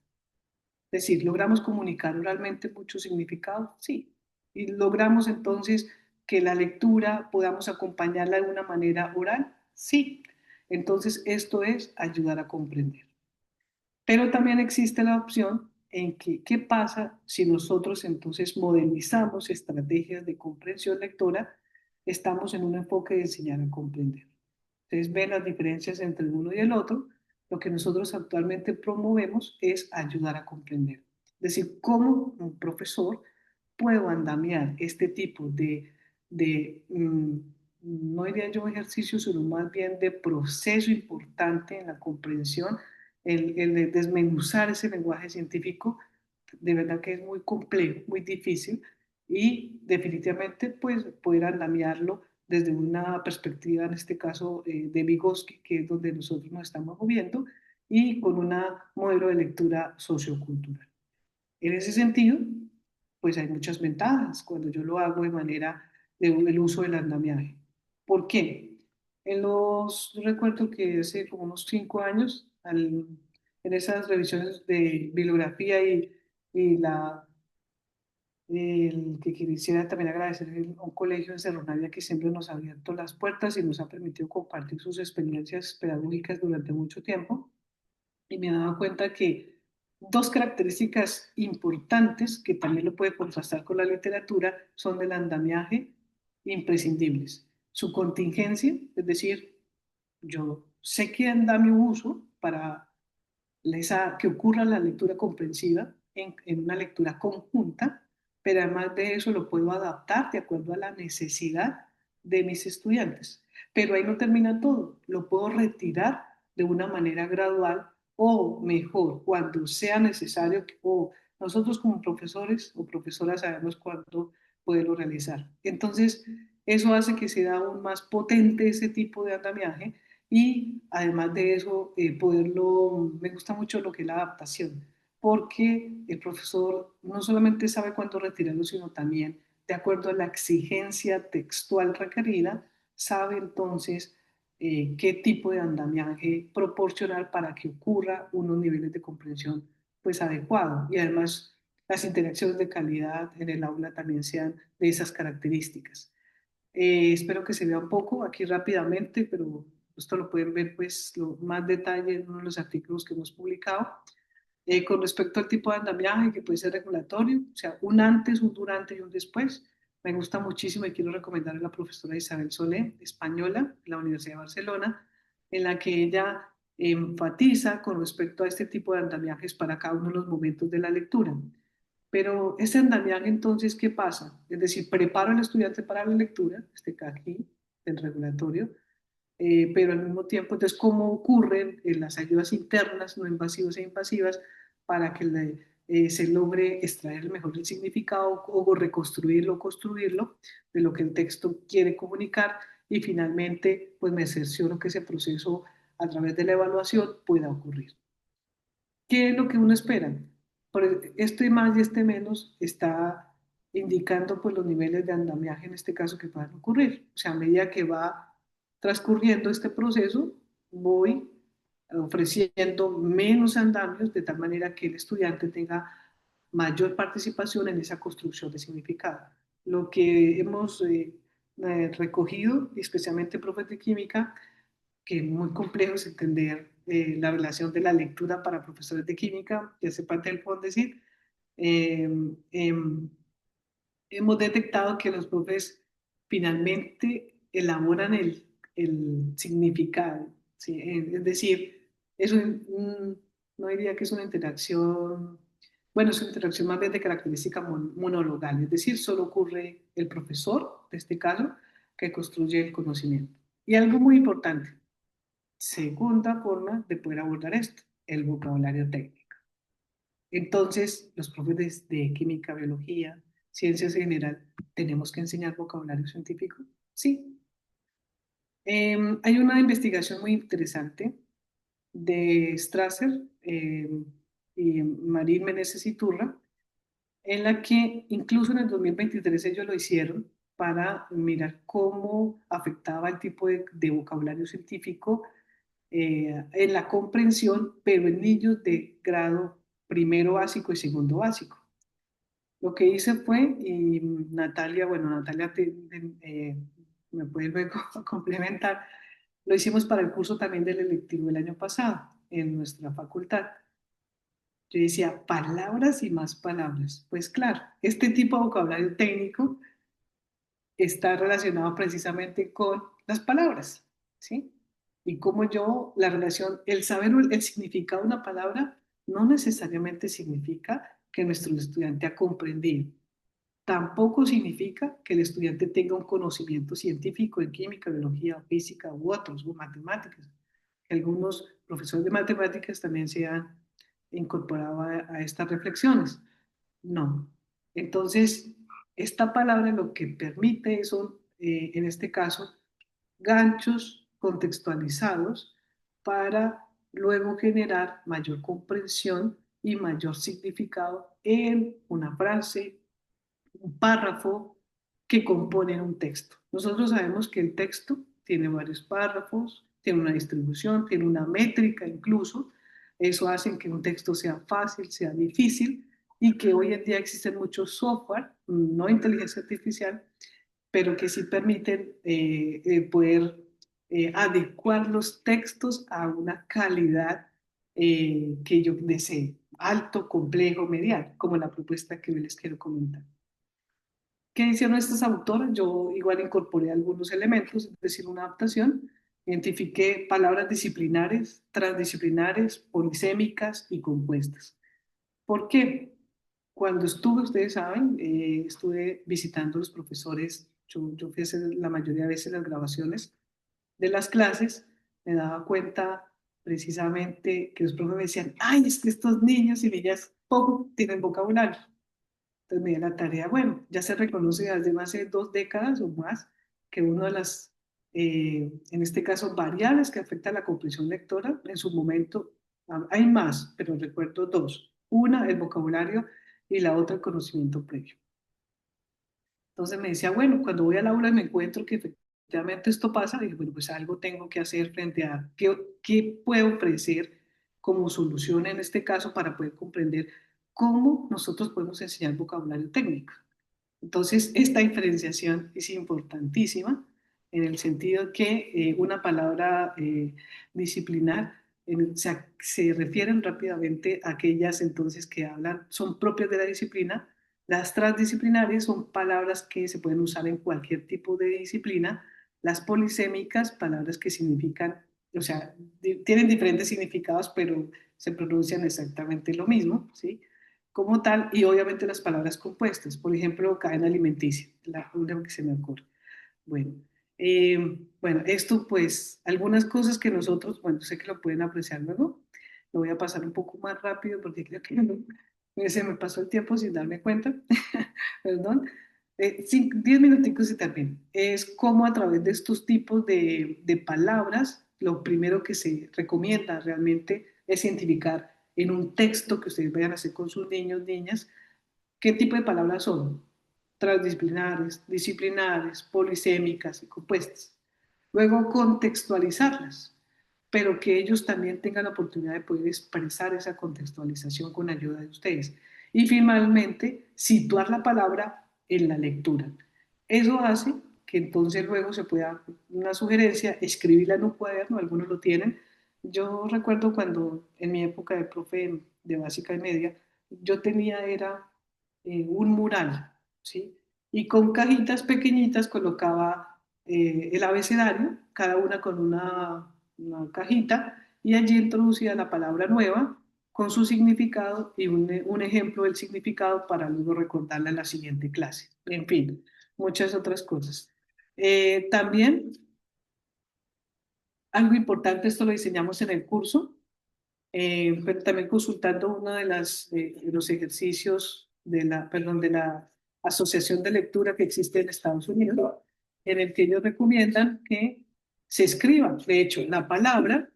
Es decir, ¿logramos comunicar oralmente mucho significado? Sí. ¿Y logramos entonces que la lectura podamos acompañarla de una manera oral? Sí. Entonces, esto es ayudar a comprender. Pero también existe la opción en que, ¿qué pasa si nosotros entonces modelizamos estrategias de comprensión lectora? Estamos en un enfoque de enseñar a comprender. Ustedes ven las diferencias entre el uno y el otro. Lo que nosotros actualmente promovemos es ayudar a comprender. Es decir, cómo un profesor puede andamiar este tipo de no diría yo ejercicio, sino más bien de proceso importante en la comprensión, el de desmenuzar ese lenguaje científico, de verdad que es muy complejo, muy difícil, y definitivamente pues poder andamiarlo desde una perspectiva, en este caso de Vygotsky, que es donde nosotros nos estamos moviendo, y con un modelo de lectura sociocultural. En ese sentido, pues hay muchas ventajas cuando yo lo hago de manera del uso del andamiaje. ¿Por qué? Yo recuerdo que hace como unos 5 años, en esas revisiones de bibliografía y el que quisiera también agradecer a un colegio de Cerro Navia que siempre nos ha abierto las puertas y nos ha permitido compartir sus experiencias pedagógicas durante mucho tiempo. Y me he dado cuenta que dos características importantes que también lo puede contrastar con la literatura son del andamiaje imprescindibles. Su contingencia, es decir, yo sé qué andamio uso para que ocurra la lectura comprensiva en una lectura conjunta, pero además de eso lo puedo adaptar de acuerdo a la necesidad de mis estudiantes. Pero ahí no termina todo, lo puedo retirar de una manera gradual o mejor, cuando sea necesario, o nosotros como profesores o profesoras sabemos cuándo poderlo realizar. Entonces, eso hace que sea aún más potente ese tipo de andamiaje y además de eso, me gusta mucho lo que es la adaptación. porque el profesor no solamente sabe cuándo retirarlo, sino también, de acuerdo a la exigencia textual requerida, sabe entonces qué tipo de andamiaje proporcionar para que ocurra unos niveles de comprensión pues adecuados. Y además las interacciones de calidad en el aula también sean de esas características. Espero que se vea un poco aquí rápidamente, pero esto lo pueden ver pues más detalle en uno de los artículos que hemos publicado. Con respecto al tipo de andamiaje que puede ser regulatorio, o sea, un antes, un durante y un después. Me gusta muchísimo y quiero recomendar a la profesora Isabel Solé, española, de la Universidad de Barcelona, en la que ella enfatiza con respecto a este tipo de andamiajes para cada uno de los momentos de la lectura. Pero ese andamiaje entonces, ¿qué pasa? Es decir, preparo al estudiante para la lectura, este aquí, del regulatorio, pero al mismo tiempo, entonces, ¿cómo ocurren las ayudas internas, no invasivas e invasivas, para que se logre extraer mejor el significado o reconstruirlo o construirlo de lo que el texto quiere comunicar? Y finalmente, pues me cercioro que ese proceso a través de la evaluación pueda ocurrir. ¿Qué es lo que uno espera? Por este más y este menos está indicando pues los niveles de andamiaje en este caso que puedan ocurrir. O sea, a medida que va transcurriendo este proceso, voy ofreciendo menos andamios de tal manera que el estudiante tenga mayor participación en esa construcción de significado. Lo que hemos recogido, especialmente profes de química, que es muy complejo es entender la relación de la lectura para profesores de química, que hace parte del FONDESIT. Eh, eh, Hemos detectado que los profes finalmente elaboran el significado, ¿sí? Es decir, no diría que es una interacción, bueno, es una interacción más bien de característica monologal, es decir, solo ocurre el profesor, en este caso, que construye el conocimiento. Y algo muy importante, segunda forma de poder abordar esto, el vocabulario técnico. Entonces, los profes de química, biología, ciencias en general, ¿tenemos que enseñar vocabulario científico? Sí. Hay una investigación muy interesante de Strasser y Marín Meneses Iturra, en la que incluso en el 2023 ellos lo hicieron para mirar cómo afectaba el tipo de vocabulario científico en la comprensión, pero en niños de grado primero básico y segundo básico. Lo que hice fue, y Natalia, bueno, Natalia me puede luego complementar, lo hicimos para el curso también del electivo del año pasado en nuestra facultad. Yo decía, palabras y más palabras. Pues claro, este tipo de vocabulario técnico está relacionado precisamente con las palabras, ¿sí? Y como yo, la relación, el saber el significado de una palabra no necesariamente significa que nuestro estudiante ha comprendido. Tampoco significa que el estudiante tenga un conocimiento científico en química, biología, física u otros, o matemáticas. Algunos profesores de matemáticas también se han incorporado a estas reflexiones. No. Entonces, esta palabra lo que permite son, en este caso, ganchos contextualizados para luego generar mayor comprensión y mayor significado en una frase, un párrafo que componen un texto. Nosotros sabemos que el texto tiene varios párrafos, tiene una distribución, tiene una métrica incluso. Eso hace que un texto sea fácil, sea difícil y que hoy en día existen muchos software, no inteligencia artificial, pero que sí permiten poder adecuar los textos a una calidad que yo desee, alto, complejo, medial, como la propuesta que les quiero comentar. ¿Qué hicieron estas autoras? Yo igual incorporé algunos elementos, es decir, una adaptación. Identifiqué palabras disciplinares, transdisciplinares, polisémicas y compuestas. ¿Por qué? Cuando estuve, ustedes saben, estuve visitando a los profesores, yo fui a hacer la mayoría de veces las grabaciones de las clases, me daba cuenta precisamente que los profesores me decían, ay, es que estos niños y niñas poco tienen vocabulario. Entonces me di la tarea, bueno, ya se reconoce desde más de 2 décadas o más que una de las, en este caso, variables que afecta a la comprensión lectora, en su momento hay más, pero recuerdo dos. Una, el vocabulario, y la otra, el conocimiento previo. Entonces me decía, bueno, cuando voy al aula y me encuentro que efectivamente esto pasa, dije, bueno, pues algo tengo que hacer frente a qué puedo ofrecer como solución en este caso para poder comprender cómo nosotros podemos enseñar vocabulario técnico. Entonces, esta diferenciación es importantísima en el sentido que una palabra disciplinar se refieren rápidamente a aquellas entonces que hablan, son propias de la disciplina. Las transdisciplinarias son palabras que se pueden usar en cualquier tipo de disciplina. Las polisémicas, palabras que significan, o sea, tienen diferentes significados, pero se pronuncian exactamente lo mismo, ¿sí? Como tal, y obviamente las palabras compuestas, por ejemplo, cadena alimenticia, la única que se me ocurre. Bueno, bueno, esto pues, algunas cosas que nosotros, bueno, sé que lo pueden apreciar luego, lo voy a pasar un poco más rápido porque creo que se me pasó el tiempo sin darme cuenta, perdón. 10 minuticos y termino. Es como a través de estos tipos de palabras, lo primero que se recomienda realmente es identificar en un texto que ustedes vayan a hacer con sus niños, niñas, qué tipo de palabras son transdisciplinares, disciplinares, polisémicas y compuestas. Luego contextualizarlas, pero que ellos también tengan la oportunidad de poder expresar esa contextualización con ayuda de ustedes. Y finalmente, situar la palabra en la lectura. Eso hace que entonces luego se pueda, una sugerencia, escribirla en un cuaderno, algunos lo tienen. Yo recuerdo cuando en mi época de profe de básica y media, yo tenía era un mural, ¿sí? Y con cajitas pequeñitas colocaba el abecedario, cada una con una cajita, y allí introducía la palabra nueva con su significado y un ejemplo del significado para luego recordarla en la siguiente clase. En fin, muchas otras cosas. También, algo importante, esto lo diseñamos en el curso, pero también consultando uno de los ejercicios perdón, de la Asociación de Lectura que existe en Estados Unidos, en el que ellos recomiendan que se escriba, de hecho, la palabra,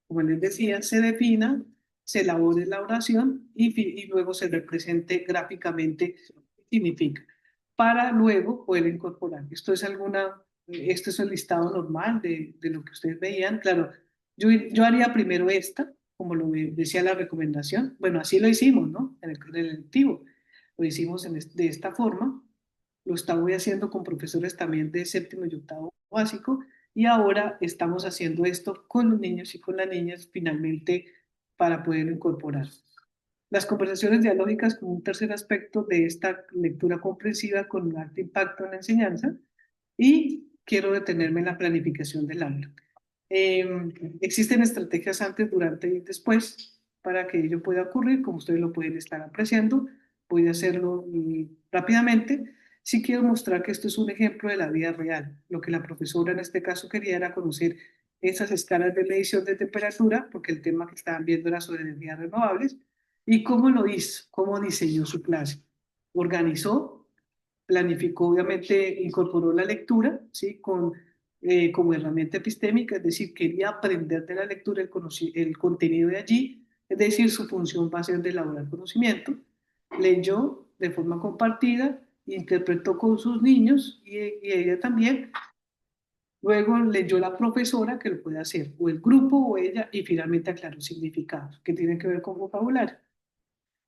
como les decía, se defina, se elabore la oración y luego se represente gráficamente qué significa, para luego poder incorporar. Esto es el listado normal de lo que ustedes veían. Claro, yo haría primero esta, como lo decía la recomendación. Bueno, así lo hicimos, ¿no? En el lectivo. Lo hicimos de esta forma. Lo estaba haciendo con profesores también de séptimo y octavo básico. Y ahora estamos haciendo esto con los niños y con las niñas finalmente para poder incorporar. Las conversaciones dialógicas como un tercer aspecto de esta lectura comprensiva con un alto impacto en la enseñanza. Y quiero detenerme en la planificación del aula. Eh, Existen estrategias antes, durante y después para que ello pueda ocurrir, como ustedes lo pueden estar apreciando. Voy a hacerlo rápidamente. Sí quiero mostrar que esto es un ejemplo de la vida real. Lo que la profesora en este caso quería era conocer esas escalas de medición de temperatura, porque el tema que estaban viendo era sobre energías renovables, y cómo lo hizo, cómo diseñó su clase. Organizó, planificó, obviamente incorporó la lectura, ¿sí? Como herramienta epistémica, es decir, quería aprender de la lectura el contenido de allí, es decir, su función va a ser de elaborar conocimiento. Leyó de forma compartida, interpretó con sus niños y ella también. Luego leyó la profesora, que lo puede hacer, o el grupo o ella, y finalmente aclaró significados, que tienen que ver con vocabulario.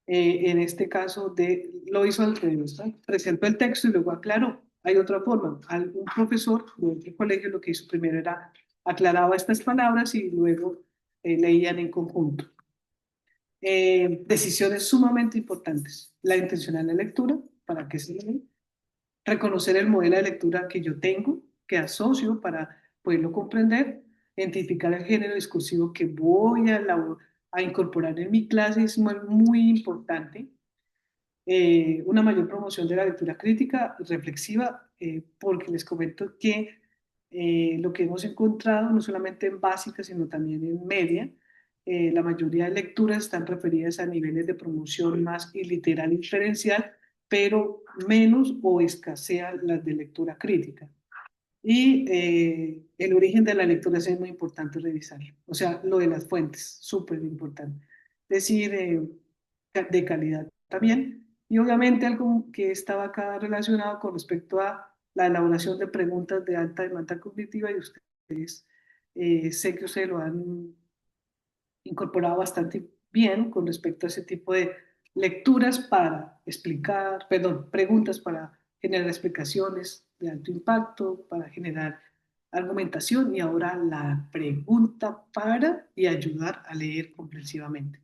En este caso lo hizo al revés, ¿no? Presentó el texto y luego aclaró. Hay otra forma. Un profesor de otro colegio lo que hizo primero era aclaraba estas palabras y luego leían en conjunto. Decisiones sumamente importantes. La intencional de lectura, para que se lee. Reconocer el modelo de lectura que yo tengo, que asocio para poderlo comprender. Identificar el género discursivo que voy a incorporar en mi clase es muy importante. Una mayor promoción de la lectura crítica, reflexiva, porque les comento que lo que hemos encontrado, no solamente en básica, sino también en media, la mayoría de lecturas están referidas a niveles de promoción más iliteral y diferencial, pero menos o escasean las de lectura crítica. Y el origen de la lectura es muy importante revisarlo. O sea, lo de las fuentes, súper importante. Es decir, de calidad también. Y obviamente algo que estaba acá relacionado con respecto a la elaboración de preguntas de alta demanda cognitiva, y ustedes, sé que ustedes lo han incorporado bastante bien con respecto a ese tipo de lecturas para explicar, perdón, preguntas para generar explicaciones de alto impacto, para generar argumentación, y ahora la pregunta para y ayudar a leer comprensivamente.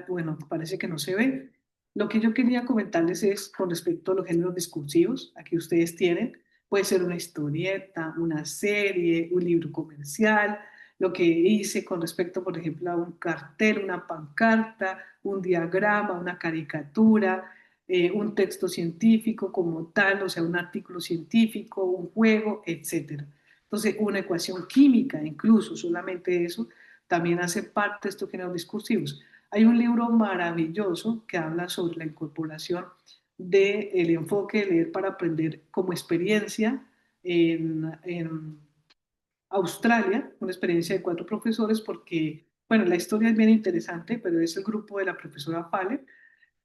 Bueno, parece que no se ve. Lo que yo quería comentarles es con respecto a los géneros discursivos. Aquí ustedes tienen, puede ser una historieta, una serie, un libro comercial, lo que hice con respecto, por ejemplo, a un cartel, una pancarta, un diagrama, una caricatura, un texto científico como tal, o sea, un artículo científico, un juego, etcétera. Entonces, una ecuación química, incluso solamente eso, también hace parte de estos géneros discursivos. Hay un libro maravilloso que habla sobre la incorporación del enfoque de leer para aprender como experiencia en Australia, una experiencia de 4 profesores, porque, bueno, la historia es bien interesante, pero es el grupo de la profesora Faller,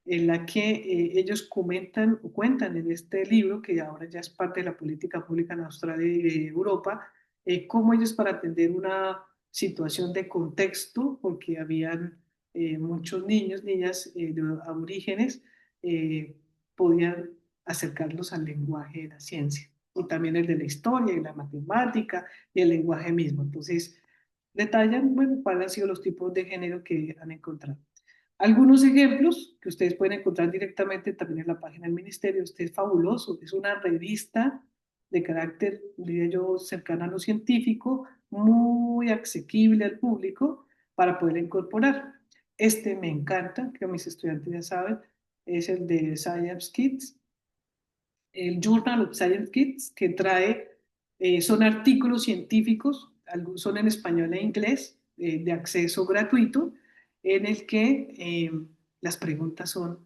en la que ellos comentan o cuentan en este libro, que ahora ya es parte de la política pública en Australia y Europa, cómo ellos para atender una situación de contexto, porque habían muchos niños, niñas de aborígenes, eh, podían acercarlos al lenguaje de la ciencia, y también el de la historia y la matemática y el lenguaje mismo. Entonces, detallan, bueno, cuáles han sido los tipos de género que han encontrado. Algunos ejemplos que ustedes pueden encontrar directamente también en la página del ministerio. Este es fabuloso, es una revista de carácter, diría yo, cercana a lo científico, muy asequible al público para poder incorporar. Este me encanta, que mis estudiantes ya saben, es el de Science Kids, el Journal of Science Kids, que trae, son artículos científicos, algunos son en español e inglés, de acceso gratuito, en el que las preguntas son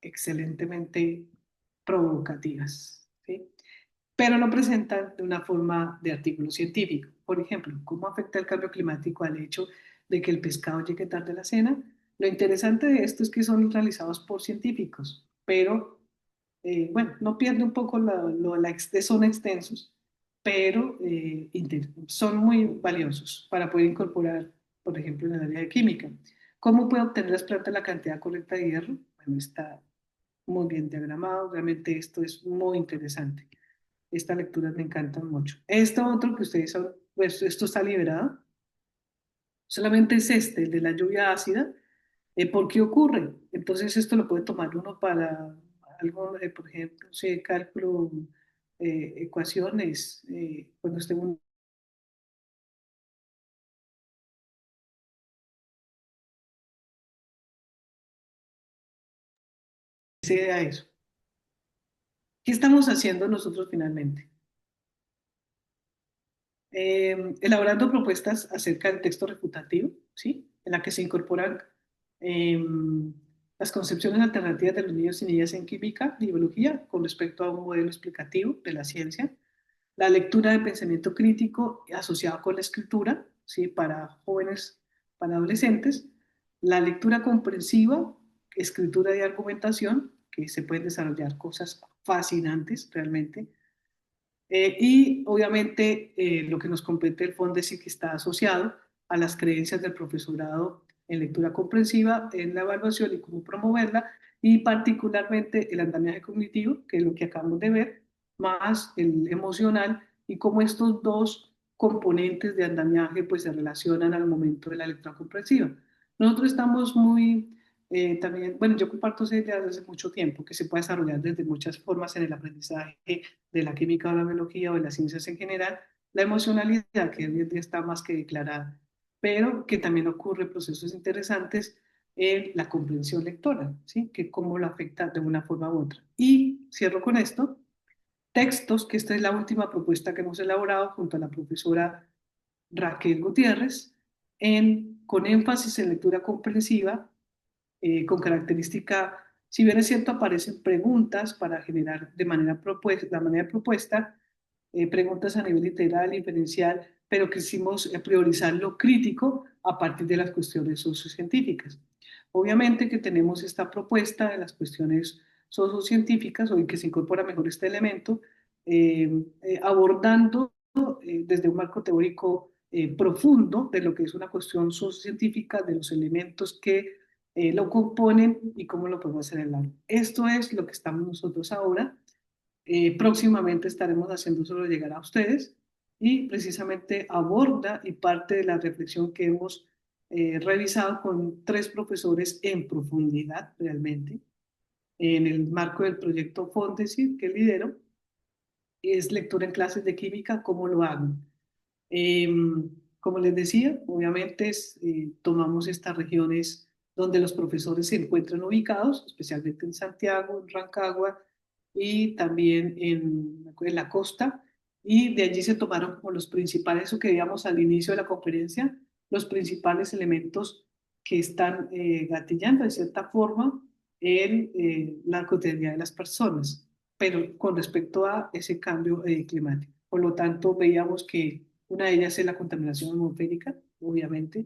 excelentemente provocativas, ¿sí? Pero lo presentan de una forma de artículo científico. Por ejemplo, ¿cómo afecta el cambio climático al hecho de que el pescado llegue tarde a la cena? Lo interesante de esto es que son realizados por científicos, pero bueno, no pierde un poco son extensos, pero son muy valiosos para poder incorporar, por ejemplo, en el área de química. ¿Cómo puede obtener las plantas la cantidad correcta de hierro? Bueno, está muy bien diagramado, realmente esto es muy interesante. Esta lectura me encanta mucho. Esto otro que ustedes saben, pues esto está liberado, solamente es este, el de la lluvia ácida. ¿Por qué ocurre? Entonces esto lo puede tomar uno para algo, por ejemplo, si cálculo, ecuaciones, cuando esté uno a eso. ¿Qué estamos haciendo nosotros finalmente? Elaborando propuestas acerca del texto refutativo, ¿sí? En la que se incorporan eh, las concepciones alternativas de los niños y niñas en química y biología con respecto a un modelo explicativo de la ciencia, la lectura de pensamiento crítico asociado con la escritura, ¿sí? Para jóvenes, para adolescentes, la lectura comprensiva, escritura y argumentación, que se pueden desarrollar cosas fascinantes realmente, y obviamente lo que nos compete el FONDES y que está asociado a las creencias del profesorado en lectura comprensiva, en la evaluación y cómo promoverla, y particularmente el andamiaje cognitivo, que es lo que acabamos de ver, más el emocional, y cómo estos dos componentes de andamiaje pues se relacionan al momento de la lectura comprensiva. Nosotros estamos muy también, bueno, yo comparto esa idea desde hace mucho tiempo, que se puede desarrollar desde muchas formas en el aprendizaje de la química o la biología o de las ciencias en general, la emocionalidad, que hoy en día está más que declarada, pero que también ocurre procesos interesantes en la comprensión lectora, ¿sí? Que cómo lo afecta de una forma u otra. Y cierro con esto, textos, que esta es la última propuesta que hemos elaborado junto a la profesora Raquel Gutiérrez, con énfasis en lectura comprensiva, con característica, si bien es cierto, aparecen preguntas para generar de manera propuesta, preguntas a nivel literal, inferencial, pero quisimos priorizar lo crítico a partir de las cuestiones sociocientíficas. Obviamente que tenemos esta propuesta de las cuestiones sociocientíficas, hoy que se incorpora mejor este elemento, abordando desde un marco teórico profundo de lo que es una cuestión sociocientífica, de los elementos que lo componen y cómo lo podemos hacer en el aula. Esto es lo que estamos nosotros ahora. Próximamente estaremos haciéndoselo llegar a ustedes y precisamente aborda y parte de la reflexión que hemos revisado con 3 profesores en profundidad realmente en el marco del proyecto Fondesit que lidero, es lectura en clases de química, ¿cómo lo hago? Eh, Como les decía, obviamente tomamos estas regiones donde los profesores se encuentran ubicados, especialmente en Santiago, en Rancagua y también en la costa, y de allí se tomaron como los principales, eso que veíamos al inicio de la conferencia, los principales elementos que están gatillando de cierta forma en la cotidianidad de las personas, pero con respecto a ese cambio climático. Por lo tanto, veíamos que una de ellas es la contaminación atmosférica, obviamente,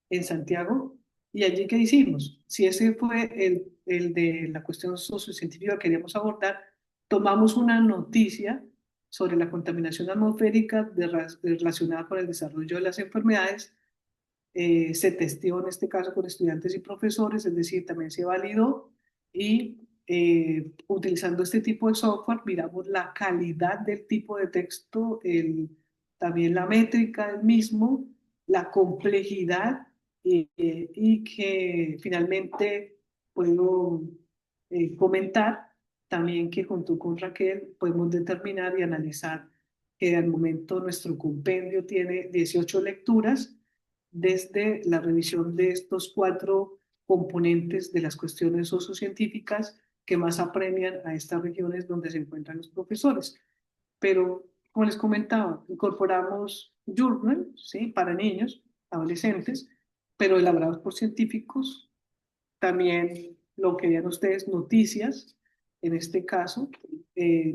en Santiago. ¿Y allí qué hicimos? Si ese fue el de la cuestión sociocientífica que queríamos abordar, tomamos una noticia sobre la contaminación atmosférica relacionada con el desarrollo de las enfermedades. Se testeó en este caso con estudiantes y profesores, es decir, también se validó y utilizando este tipo de software miramos la calidad del tipo de texto, también la métrica del mismo, la complejidad y que finalmente puedo comentar también que junto con Raquel podemos determinar y analizar que al momento nuestro compendio tiene 18 lecturas desde la revisión de estos 4 componentes de las cuestiones sociocientíficas que más apremian a estas regiones donde se encuentran los profesores. Pero, como les comentaba, incorporamos journal, ¿sí? Para niños, adolescentes, pero elaborados por científicos. También lo que vean ustedes, noticias, en este caso.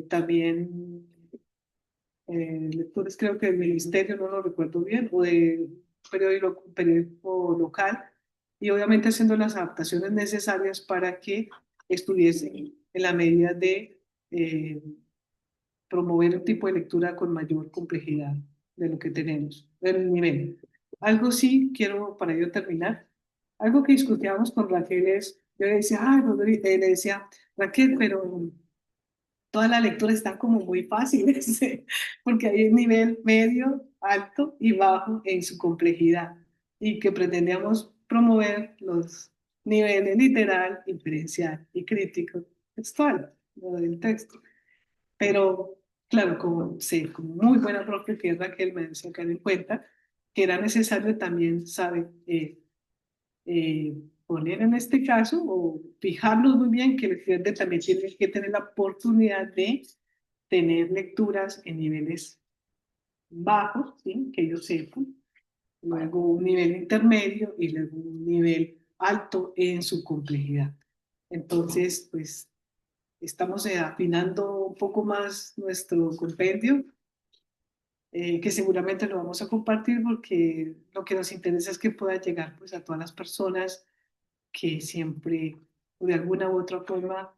También lectores, creo que del ministerio, no lo recuerdo bien, o de periódico local, y obviamente haciendo las adaptaciones necesarias para que estuviesen en la medida de promover un tipo de lectura con mayor complejidad de lo que tenemos, del nivel. Algo sí quiero para ello terminar, algo que discutíamos con Raquel es, yo le decía, ay, le decía, Raquel, pero todas las lecturas están como muy fáciles, porque hay un nivel medio, alto y bajo en su complejidad, y que pretendíamos promover los niveles literal, inferencial y crítico textual, lo del texto. Pero, claro, como sé, como muy buena profe que es Raquel, me decía que en cuenta que era necesario también saber poner en este caso o fijarnos muy bien que el estudiante también tiene que tener la oportunidad de tener lecturas en niveles bajos, ¿sí? Que ellos sepan, luego un nivel intermedio y luego un nivel alto en su complejidad. Entonces, pues estamos afinando un poco más nuestro compendio, que seguramente lo vamos a compartir porque lo que nos interesa es que pueda llegar pues, a todas las personas que siempre, de alguna u otra forma,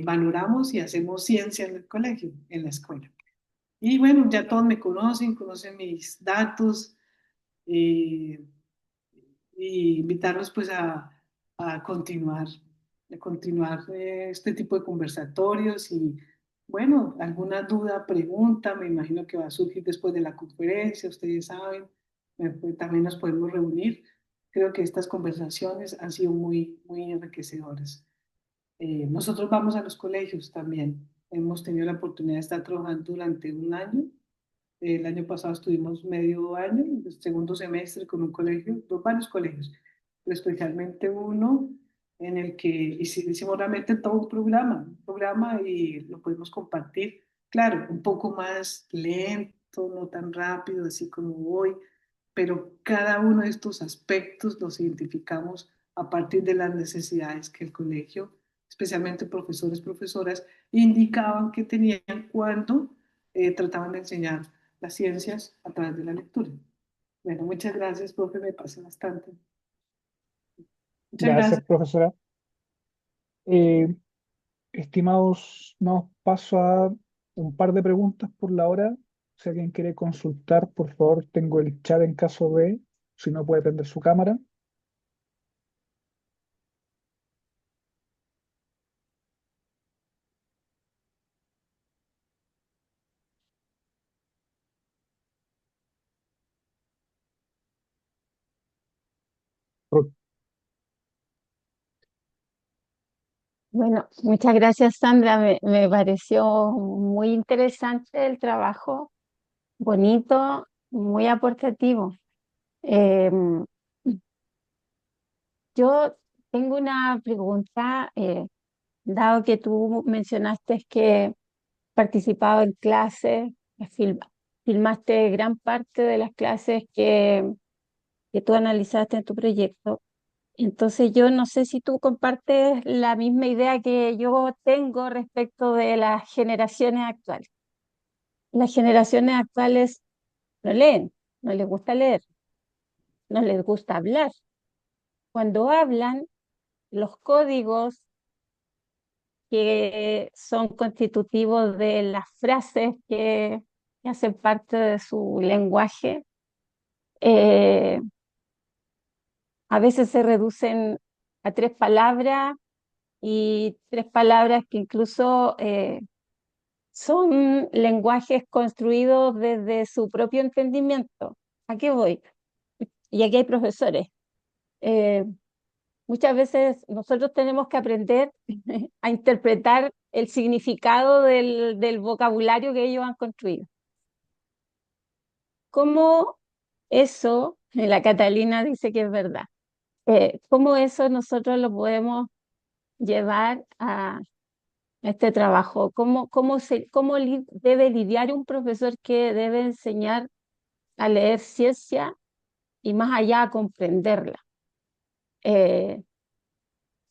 valoramos y hacemos ciencia en el colegio, en la escuela. Y bueno, ya todos me conocen, conocen mis datos, eh, y invitarlos pues a continuar este tipo de conversatorios y bueno, alguna duda, pregunta, me imagino que va a surgir después de la conferencia, ustedes saben, también nos podemos reunir. Creo que estas conversaciones han sido muy, muy enriquecedoras. Nosotros vamos a los colegios también. Hemos tenido la oportunidad de estar trabajando durante un año. El año pasado estuvimos medio año, el segundo semestre con un colegio, varios colegios, pero especialmente uno en el que hicimos realmente todo un programa y lo pudimos compartir. Claro, un poco más lento, no tan rápido, así como hoy, pero cada uno de estos aspectos los identificamos a partir de las necesidades que el colegio, especialmente profesores, profesoras, indicaban que tenían cuando trataban de enseñar las ciencias a través de la lectura. Bueno, muchas gracias, profe, me pasé bastante. Muchas
Gracias,
gracias.
profesora. Eh, Estimados, damos paso a un par de preguntas por la hora. Si alguien quiere consultar, por favor, tengo el chat en caso de, si no puede prender su cámara. Pro-
Bueno, muchas gracias, Sandra. Me pareció muy interesante el trabajo, bonito, muy aportativo. Em, yo tengo una pregunta, dado que tú mencionaste que participaba en clases, que filmaste gran parte de las clases que tú analizaste en tu proyecto. Entonces yo no sé si tú compartes la misma idea que yo tengo respecto de las generaciones actuales. Las generaciones actuales no leen, no les gusta leer, no les gusta hablar. Cuando hablan, los códigos que son constitutivos de las frases que hacen parte de su lenguaje, eh, a veces se reducen a tres palabras y tres palabras que incluso son lenguajes construidos desde su propio entendimiento. ¿A qué voy? Y aquí hay profesores. Eh, Muchas veces nosotros tenemos que aprender a interpretar el significado del vocabulario que ellos han construido. ¿Cómo eso, la Catalina dice que es verdad, cómo eso nosotros lo podemos llevar a este trabajo? ¿Cómo debe lidiar un profesor que debe enseñar a leer ciencia y más allá a comprenderla? Eh,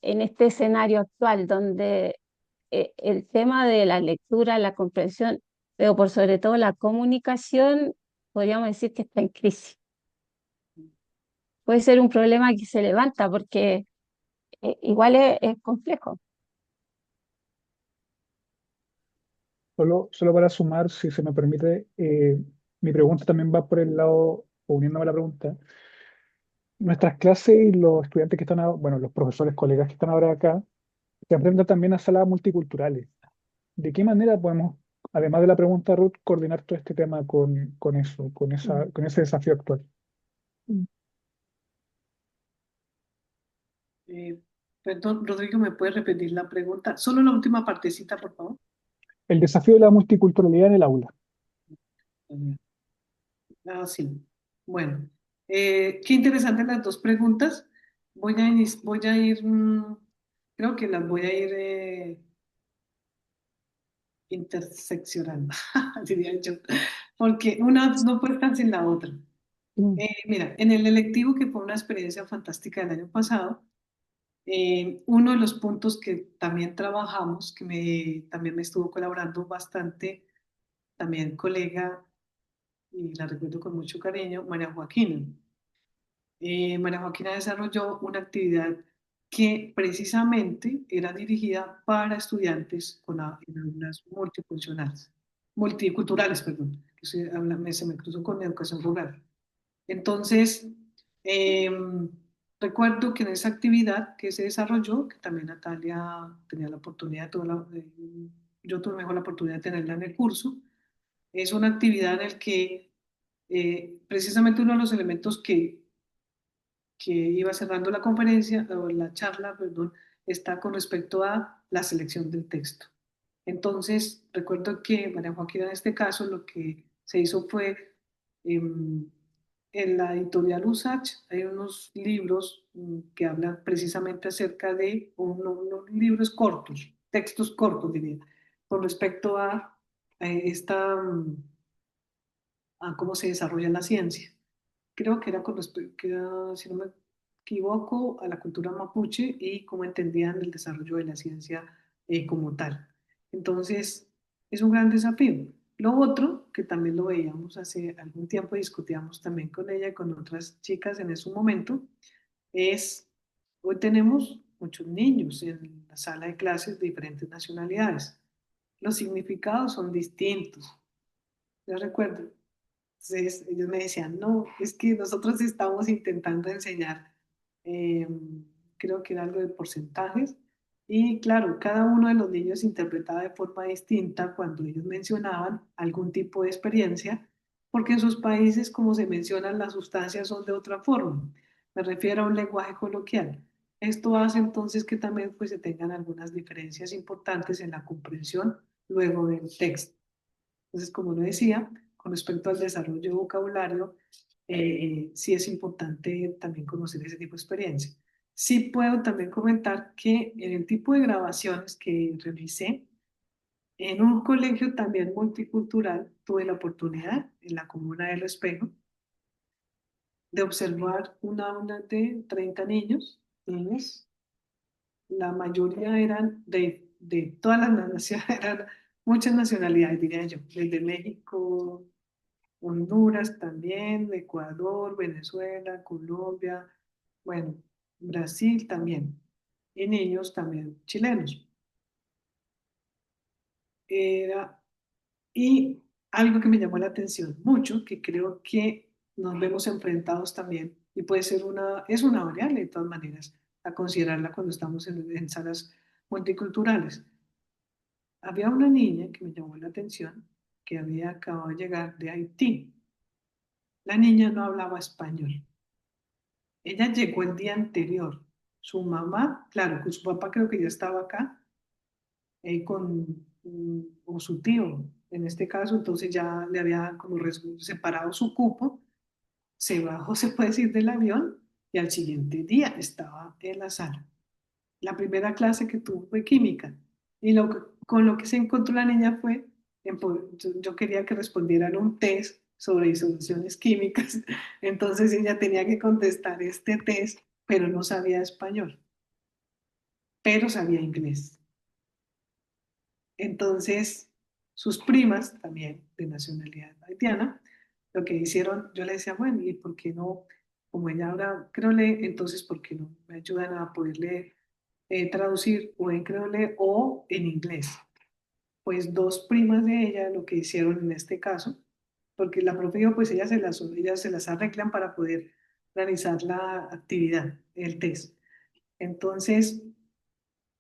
en este escenario actual donde el tema de la lectura, la comprensión, pero por sobre todo la comunicación, podríamos decir que está en crisis. Puede ser un problema que se levanta porque igual es complejo.
Solo para sumar, si se me permite, mi pregunta también va por el lado, o uniéndome a la pregunta. Nuestras clases y los estudiantes que están, bueno, los profesores, colegas que están ahora acá, se aprenden también a salas multiculturales. ¿De qué manera podemos, además de la pregunta Ruth, coordinar todo este tema con eso,
Mm.
con ese desafío actual?
Mm.
Eh, Perdón, Rodrigo, ¿me puedes repetir la pregunta? Solo la última partecita, por favor.
El desafío de la multiculturalidad en el aula.
Ah, sí. Bueno, qué interesantes las dos preguntas. Voy a ir, creo que las voy a ir interseccionando, diría yo, porque una no puede estar sin la otra.
Mm.
Mira, en el electivo, que fue una experiencia fantástica del año pasado, uno de los puntos que también trabajamos, también me estuvo colaborando bastante, también colega, y la recuerdo con mucho cariño, María Joaquina. María Joaquina desarrolló una actividad que precisamente era dirigida para estudiantes en aulas multiculturales, perdón, que se me cruzó con educación rural. Entonces, eh, recuerdo que en esa actividad que se desarrolló, que también Natalia tenía la oportunidad, yo tuve mejor la oportunidad de tenerla en el curso, es una actividad en la que precisamente uno de los elementos que iba cerrando la conferencia o la charla, perdón, está con respecto a la selección del texto. Entonces, recuerdo que María Joaquina en este caso lo que se hizo fue, en la editorial USACH hay unos libros que hablan precisamente acerca de unos libros cortos, textos cortos, diría, con respecto a cómo se desarrolla la ciencia. Creo que era con respecto, si no me equivoco, a la cultura mapuche y cómo entendían el desarrollo de la ciencia como tal. Entonces, es un gran desafío. Lo otro, que también lo veíamos hace algún tiempo, discutíamos también con ella y con otras chicas en ese momento, es Hoy tenemos muchos niños en la sala de clases de diferentes nacionalidades. Los significados son distintos. Yo recuerdo, entonces ellos me decían, no, es que nosotros estamos intentando enseñar, eh, creo que era algo de porcentajes, y claro, cada uno de los niños interpretaba de forma distinta cuando ellos mencionaban algún tipo de experiencia, porque en sus países, como se mencionan, las sustancias son de otra forma. Me refiero a un lenguaje coloquial. Esto hace entonces que también pues, se tengan algunas diferencias importantes en la comprensión luego del texto. Entonces, como lo decía, con respecto al desarrollo de vocabulario, sí es importante también conocer ese tipo de experiencia. Sí puedo también comentar que en el tipo de grabaciones que realicé, en un colegio también multicultural, tuve la oportunidad, en la comuna de Lo Espejo, de observar una aula de 30 niños, niñas. La mayoría eran de todas las naciones, eran muchas nacionalidades, diría yo, desde México, Honduras también, Ecuador, Venezuela, Colombia, bueno, Brasil también, y niños también chilenos. Era, y algo que me llamó la atención mucho, que creo que nos vemos enfrentados también, y puede ser es una variable de todas maneras, a considerarla cuando estamos en salas multiculturales. Había una niña que me llamó la atención, que había acabado de llegar de Haití. La niña no hablaba español. Ella llegó el día anterior. Su mamá, claro, que su papá creo que ya estaba acá, o su tío, en este caso, entonces ya le había como separado su cupo, se bajó, se puede decir, del avión y al siguiente día estaba en la sala. La primera clase que tuvo fue química y con lo que se encontró la niña fue, yo quería que respondieran un test sobre disoluciones químicas, entonces ella tenía que contestar este test, pero no sabía español, pero sabía inglés. Entonces, sus primas, también de nacionalidad haitiana, lo que hicieron, yo le decía, bueno, ¿y por qué no? Como ella ahora creole, entonces, ¿por qué no me ayudan a poderle traducir o en creole o en inglés? Pues dos primas de ella lo que hicieron en este caso, porque la profe dijo, pues ellas se las arreglan para poder realizar la actividad, el test. Entonces,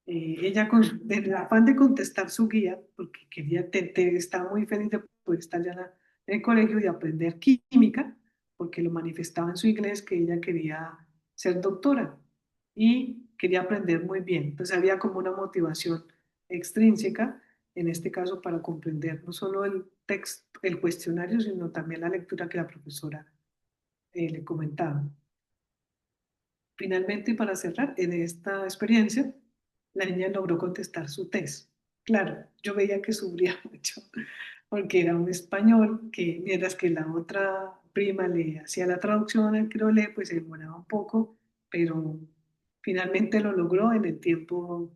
ella del afán de contestar su guía, porque estaba muy feliz de poder estar ya en el colegio y aprender química, porque lo manifestaba en su inglés que ella quería ser doctora y quería aprender muy bien. Entonces había como una motivación extrínseca, en este caso para comprender no solo el texto, el cuestionario, sino también la lectura que la profesora le comentaba. Finalmente, y para cerrar, en esta experiencia, la niña logró contestar su test. Claro, yo veía que sufría mucho porque era un español que, mientras que la otra prima le hacía la traducción al creole, pues se demoraba un poco, pero finalmente lo logró en el tiempo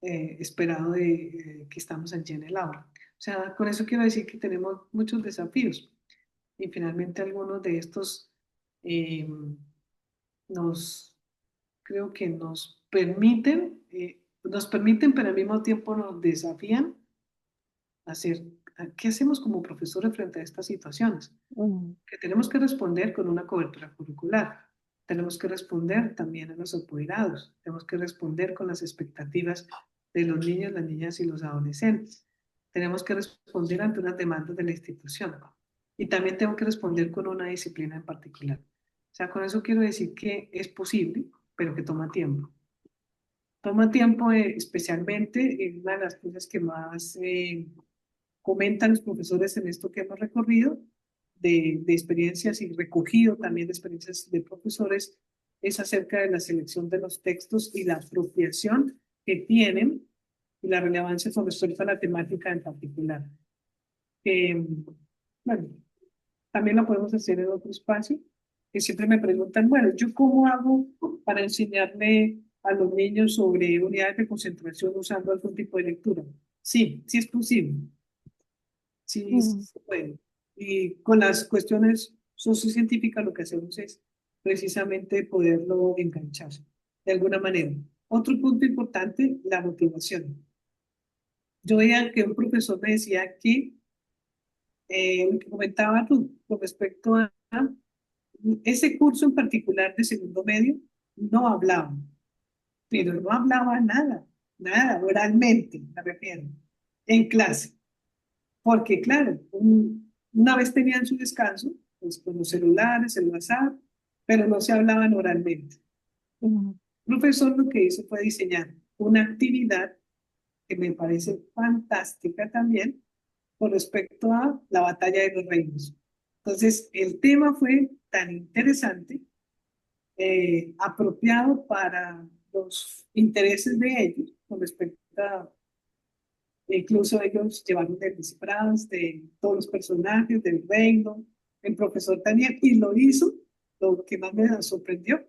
esperado que estamos allí en el aula. O sea, con eso quiero decir que tenemos muchos desafíos y finalmente algunos de estos eh, nos creo que nos permiten, pero al mismo tiempo nos desafían a hacer, ¿qué hacemos como profesores frente a estas situaciones?
Mm.
Que tenemos que responder con una cobertura curricular, tenemos que responder también a los apoderados, tenemos que responder con las expectativas de los niños, las niñas y los adolescentes, tenemos que responder ante unas demandas de la institución y también tengo que responder con una disciplina en particular. O sea, con eso quiero decir que es posible, pero que toma tiempo. Toma tiempo, especialmente en una de las cosas que más comentan los profesores en esto que hemos recorrido, de experiencias y recogido también de experiencias de profesores, es acerca de la selección de los textos y la apropiación que tienen y la relevancia con respecto a la temática en particular. Eh, bueno, también lo podemos hacer en otro espacio, que siempre me preguntan, bueno, ¿yo cómo hago para enseñarle a los niños sobre unidades de concentración usando algún tipo de lectura? Sí, sí es posible, sí
Mm.
se puede. Y con las cuestiones sociocientíficas lo que hacemos es precisamente poderlo enganchar. de alguna manera. Otro punto importante, la motivación. Yo veía que un profesor me decía que, lo que comentaba tú, con respecto a ese curso en particular de segundo medio, no hablaba, pero no hablaba nada, nada, oralmente, me refiero, en clase. Porque claro, una vez tenían su descanso, pues con los celulares, el WhatsApp, pero no se hablaban oralmente.
Mm.
El profesor lo que hizo fue diseñar una actividad que me parece fantástica también con respecto a la batalla de los reinos. Entonces, el tema fue tan interesante, apropiado para los intereses de ellos, con respecto a, incluso ellos llevaron descifrados de todos los personajes del reino, el profesor también, y lo hizo, lo que más me sorprendió,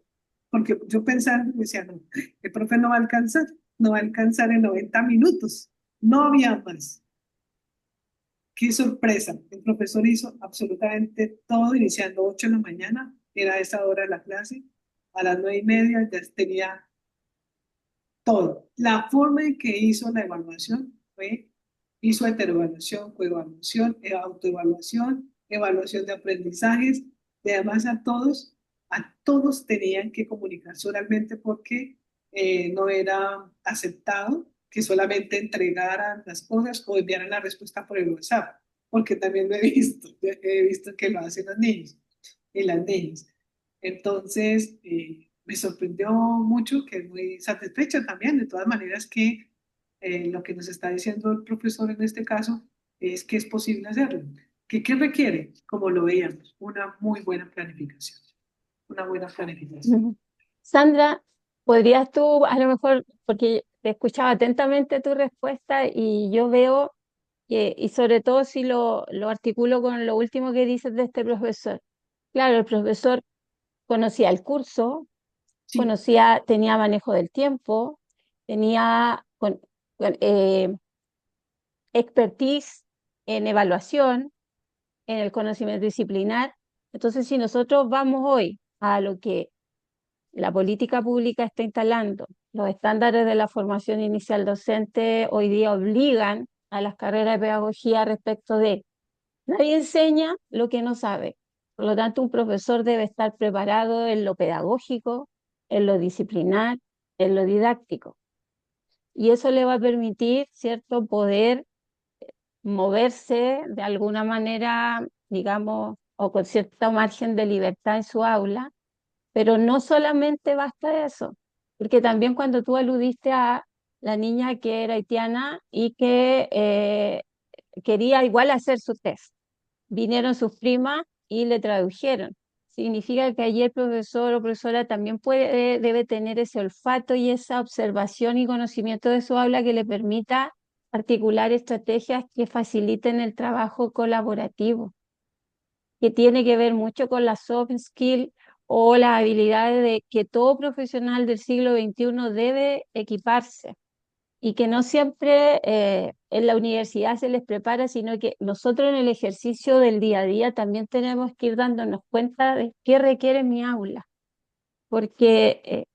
porque yo pensaba, decía, no, el profe no va a alcanzar, no va a alcanzar en 90 minutos, no había más. Qué sorpresa, el profesor hizo absolutamente todo, iniciando 8 de la mañana, era esa hora la clase, a las 9:30 ya tenía todo. La forma en que hizo la evaluación fue, hizo heteroevaluación, coevaluación, autoevaluación, evaluación de aprendizajes, y además a todos tenían que comunicarse oralmente porque no era aceptado que solamente entregaran las cosas o enviaran la respuesta por el WhatsApp, porque también lo he visto que lo hacen los niños y las niñas. Entonces, me sorprendió mucho, que es muy satisfecha también, de todas maneras, que lo que nos está diciendo el profesor en este caso es que es posible hacerlo. ¿Qué requiere? Como lo veíamos, una muy buena planificación. Una buena planificación.
Ujú. Sandra, ¿podrías tú, a lo mejor, porque te escuchaba atentamente tu respuesta y yo veo que, y sobre todo si lo articulo con lo último que dices de este profesor? Claro, el profesor conocía el curso,
Sí,
conocía, tenía manejo del tiempo, tenía eh, expertise en evaluación, en el conocimiento disciplinar. Entonces, si nosotros vamos hoy a lo que la política pública está instalando, los estándares de la formación inicial docente hoy día obligan a las carreras de pedagogía respecto de nadie enseña lo que no sabe. Por lo tanto, un profesor debe estar preparado en lo pedagógico, en lo disciplinar, en lo didáctico. Y eso le va a permitir, ¿cierto?, poder moverse de alguna manera, digamos, o con cierto margen de libertad en su aula, pero no solamente basta eso, porque también cuando tú aludiste a la niña que era haitiana y que quería igual hacer su test, vinieron sus primas y le tradujeron. Significa que allí el profesor o profesora también debe tener ese olfato y esa observación y conocimiento de su aula que le permita articular estrategias que faciliten el trabajo colaborativo, que tiene que ver mucho con las soft skills o las habilidades de que todo profesional del siglo XXI debe equiparse y que no siempre en la universidad se les prepara, sino que nosotros en el ejercicio del día a día también tenemos que ir dándonos cuenta de qué requiere mi aula, porque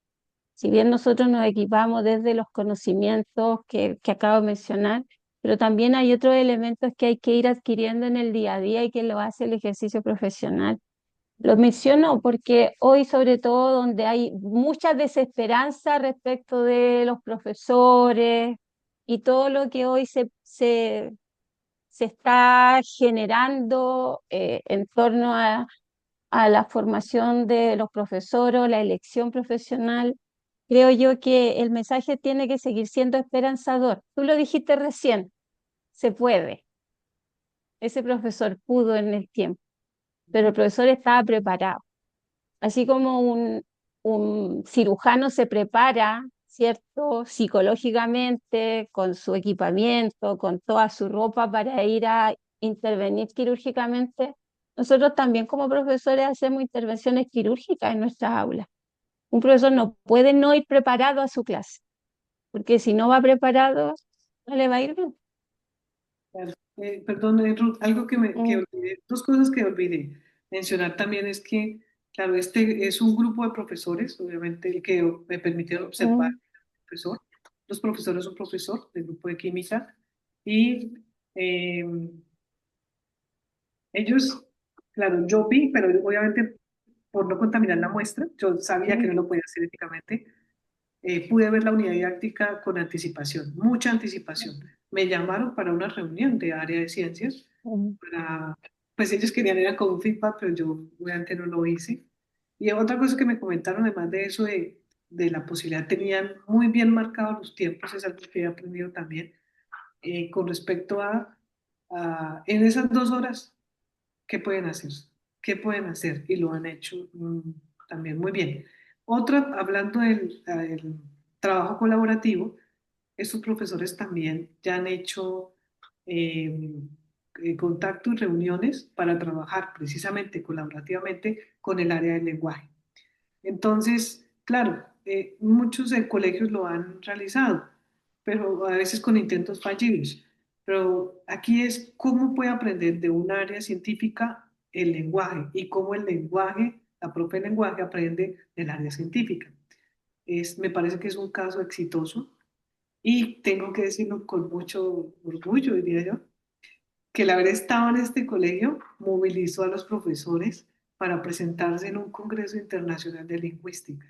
si bien nosotros nos equipamos desde los conocimientos que acabo de mencionar, pero también hay otros elementos que hay que ir adquiriendo en el día a día y que lo hace el ejercicio profesional. Lo menciono porque hoy, sobre todo, donde hay mucha desesperanza respecto de los profesores y todo lo que hoy se está generando en torno a la formación de los profesores, la elección profesional, creo yo que el mensaje tiene que seguir siendo esperanzador. Tú lo dijiste recién, se puede. Ese profesor pudo en el tiempo, pero el profesor estaba preparado. Así como un cirujano se prepara, ¿cierto? Psicológicamente, con su equipamiento, con toda su ropa para ir a intervenir quirúrgicamente, nosotros también como profesores hacemos intervenciones quirúrgicas en nuestras aulas. Un profesor no puede no ir preparado a su clase, porque si no va preparado, no le va a ir bien.
claro. Perdón, Ruth, algo que
Mm,
olvidé, dos cosas que olvidé mencionar también es que Claro, este es un grupo de profesores, obviamente el que me permitió observar
Mm,
al profesor. Los profesores son profesor del grupo de química y eh, ellos, claro, yo vi, pero obviamente por no contaminar la muestra, yo sabía que
mm,
no lo podía hacer éticamente, pude ver la unidad didáctica con anticipación, mucha anticipación. Me llamaron para una reunión de área de ciencias,
mm,
para, pues ellos querían ir con un feedback, pero yo obviamente no lo hice. Y otra cosa que me comentaron, además de eso, de la posibilidad, tenían muy bien marcados los tiempos, es algo que he aprendido también, con respecto en esas 2 horas, ¿qué pueden hacer? ¿Qué pueden hacer? Y lo han hecho también muy bien. Otra, hablando del trabajo colaborativo, estos profesores también ya han hecho eh, contacto y reuniones para trabajar precisamente colaborativamente con el área del lenguaje. Entonces, claro, muchos colegios lo han realizado, pero a veces con intentos fallidos. Pero aquí es cómo puede aprender de un área científica el lenguaje y cómo el lenguaje, la propia lenguaje aprende del área científica. Me parece que es un caso exitoso y tengo que decirlo con mucho orgullo, diría yo, que el haber estado en este colegio movilizó a los profesores para presentarse en un Congreso Internacional de Lingüística.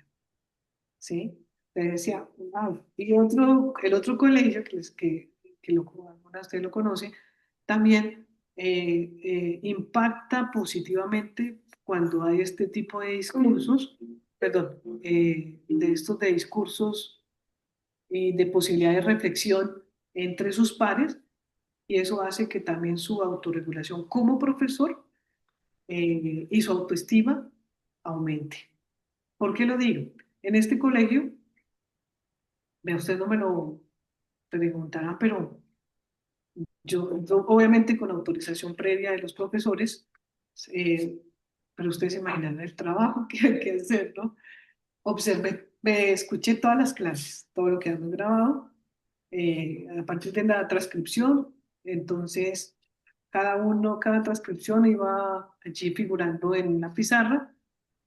¿Sí? Le decía, wow. Y el otro colegio, alguna de ustedes lo conoce, también impacta positivamente cuando hay este tipo de discursos, perdón, de estos de discursos y de posibilidad de reflexión entre sus pares, y eso hace que también su autorregulación como profesor y su autoestima aumente. ¿Por qué lo digo? En este colegio, ustedes no me lo preguntarán, pero yo obviamente con autorización previa de los profesores, eh, pero ustedes se imaginan el trabajo que hay que hacer, ¿no? Observé, escuché todas las clases, todo lo que hemos grabado, a partir de la transcripción, entonces cada transcripción iba allí figurando en una pizarra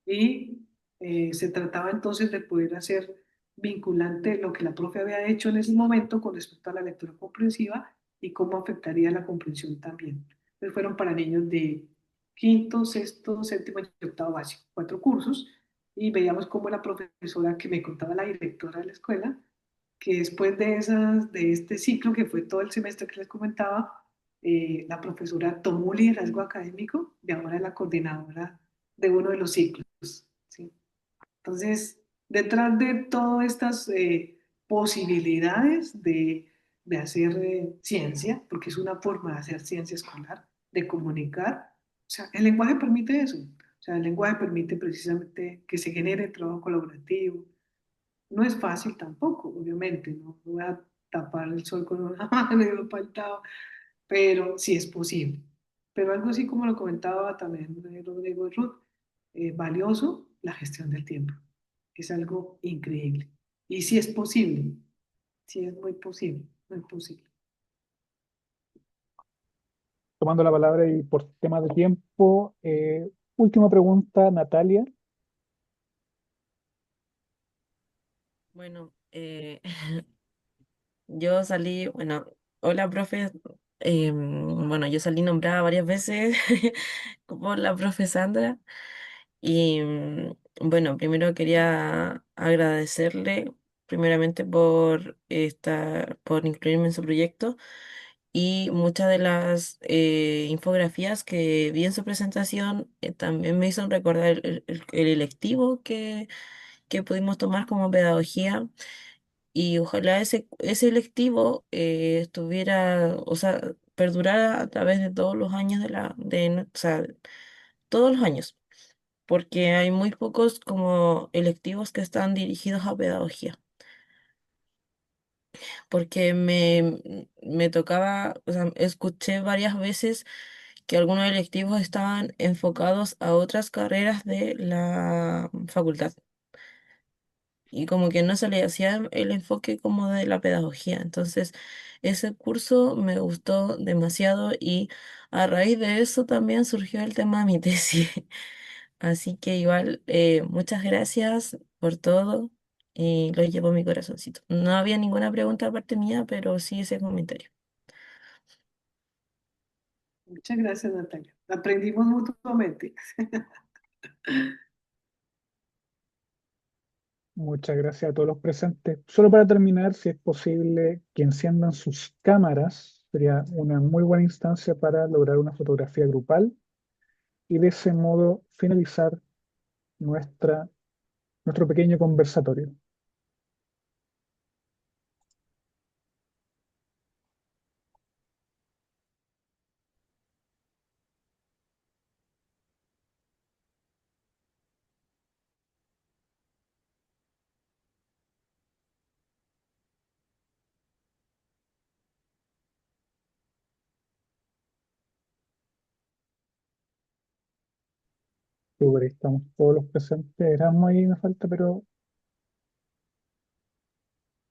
y se trataba entonces de poder hacer vinculante lo que la profe había hecho en ese momento con respecto a la lectura comprensiva y cómo afectaría la comprensión también. Entonces fueron para niños de quinto, sexto, séptimo y octavo básico, 4 cursos, y veíamos cómo la profesora que me contaba la directora de la escuela, que después de este ciclo, que fue todo el semestre que les comentaba, la profesora tomó liderazgo académico y ahora es la coordinadora de uno de los ciclos. ¿Sí? Entonces, detrás de todas estas posibilidades de hacer ciencia, porque es una forma de hacer ciencia escolar, de comunicar, o sea, el lenguaje permite eso. O sea, el lenguaje permite precisamente que se genere trabajo colaborativo. No es fácil tampoco, obviamente, no voy a tapar el sol con una mano y un faltado, pero sí es posible. Pero algo así como lo comentaba también Rodrigo y Ruth, valioso la gestión del tiempo. Es algo increíble. Y sí es posible, sí es muy posible, muy posible.
Tomando la palabra y por temas de tiempo, última pregunta, Natalia.
Bueno, yo salí, bueno, hola, profe. Bueno, yo salí nombrada varias veces por la profe Sandra. Y bueno, primero quería agradecerle primeramente por incluirme en su proyecto y muchas de las infografías que vi en su presentación también me hizo recordar el electivo que pudimos tomar como pedagogía, y ojalá ese electivo estuviera, o sea, perdurara a través de todos los años o sea, todos los años, porque hay muy pocos como electivos que están dirigidos a pedagogía, porque me tocaba, o sea, escuché varias veces que algunos electivos estaban enfocados a otras carreras de la facultad. Y como que no se le hacía el enfoque como de la pedagogía. Entonces, ese curso me gustó demasiado y a raíz de eso también surgió el tema de mi tesis. Así que igual, muchas gracias por todo y lo llevo en mi corazoncito. No había ninguna pregunta aparte mía, pero sí ese comentario.
Muchas gracias, Natalia. Aprendimos mutuamente.
Muchas gracias a todos los presentes. Solo para terminar, si es posible que enciendan sus cámaras, sería una muy buena instancia para lograr una fotografía grupal y de ese modo finalizar nuestra, nuestro pequeño conversatorio. Súper, ahí estamos todos los presentes. Erasmo ahí me falta, pero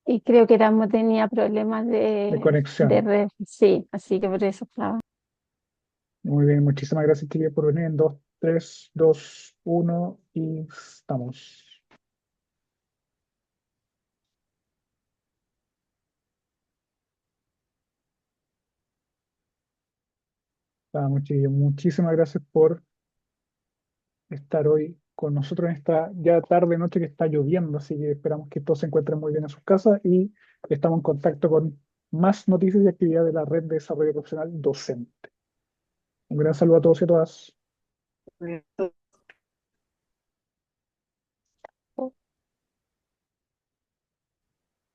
Y creo que Erasmo tenía problemas
de
de
conexión.
red, sí, así que por eso estaba.
Muy bien, muchísimas gracias, chiquillos, por venir en 2, 3, 2, 1 y estamos. Estamos, chiquillos. Muchísimas gracias por estar hoy con nosotros en esta ya tarde noche que está lloviendo, así que esperamos que todos se encuentren muy bien en sus casas y estamos en contacto con más noticias y actividades de la Red de Desarrollo Profesional Docente. Un gran saludo a todos y a todas.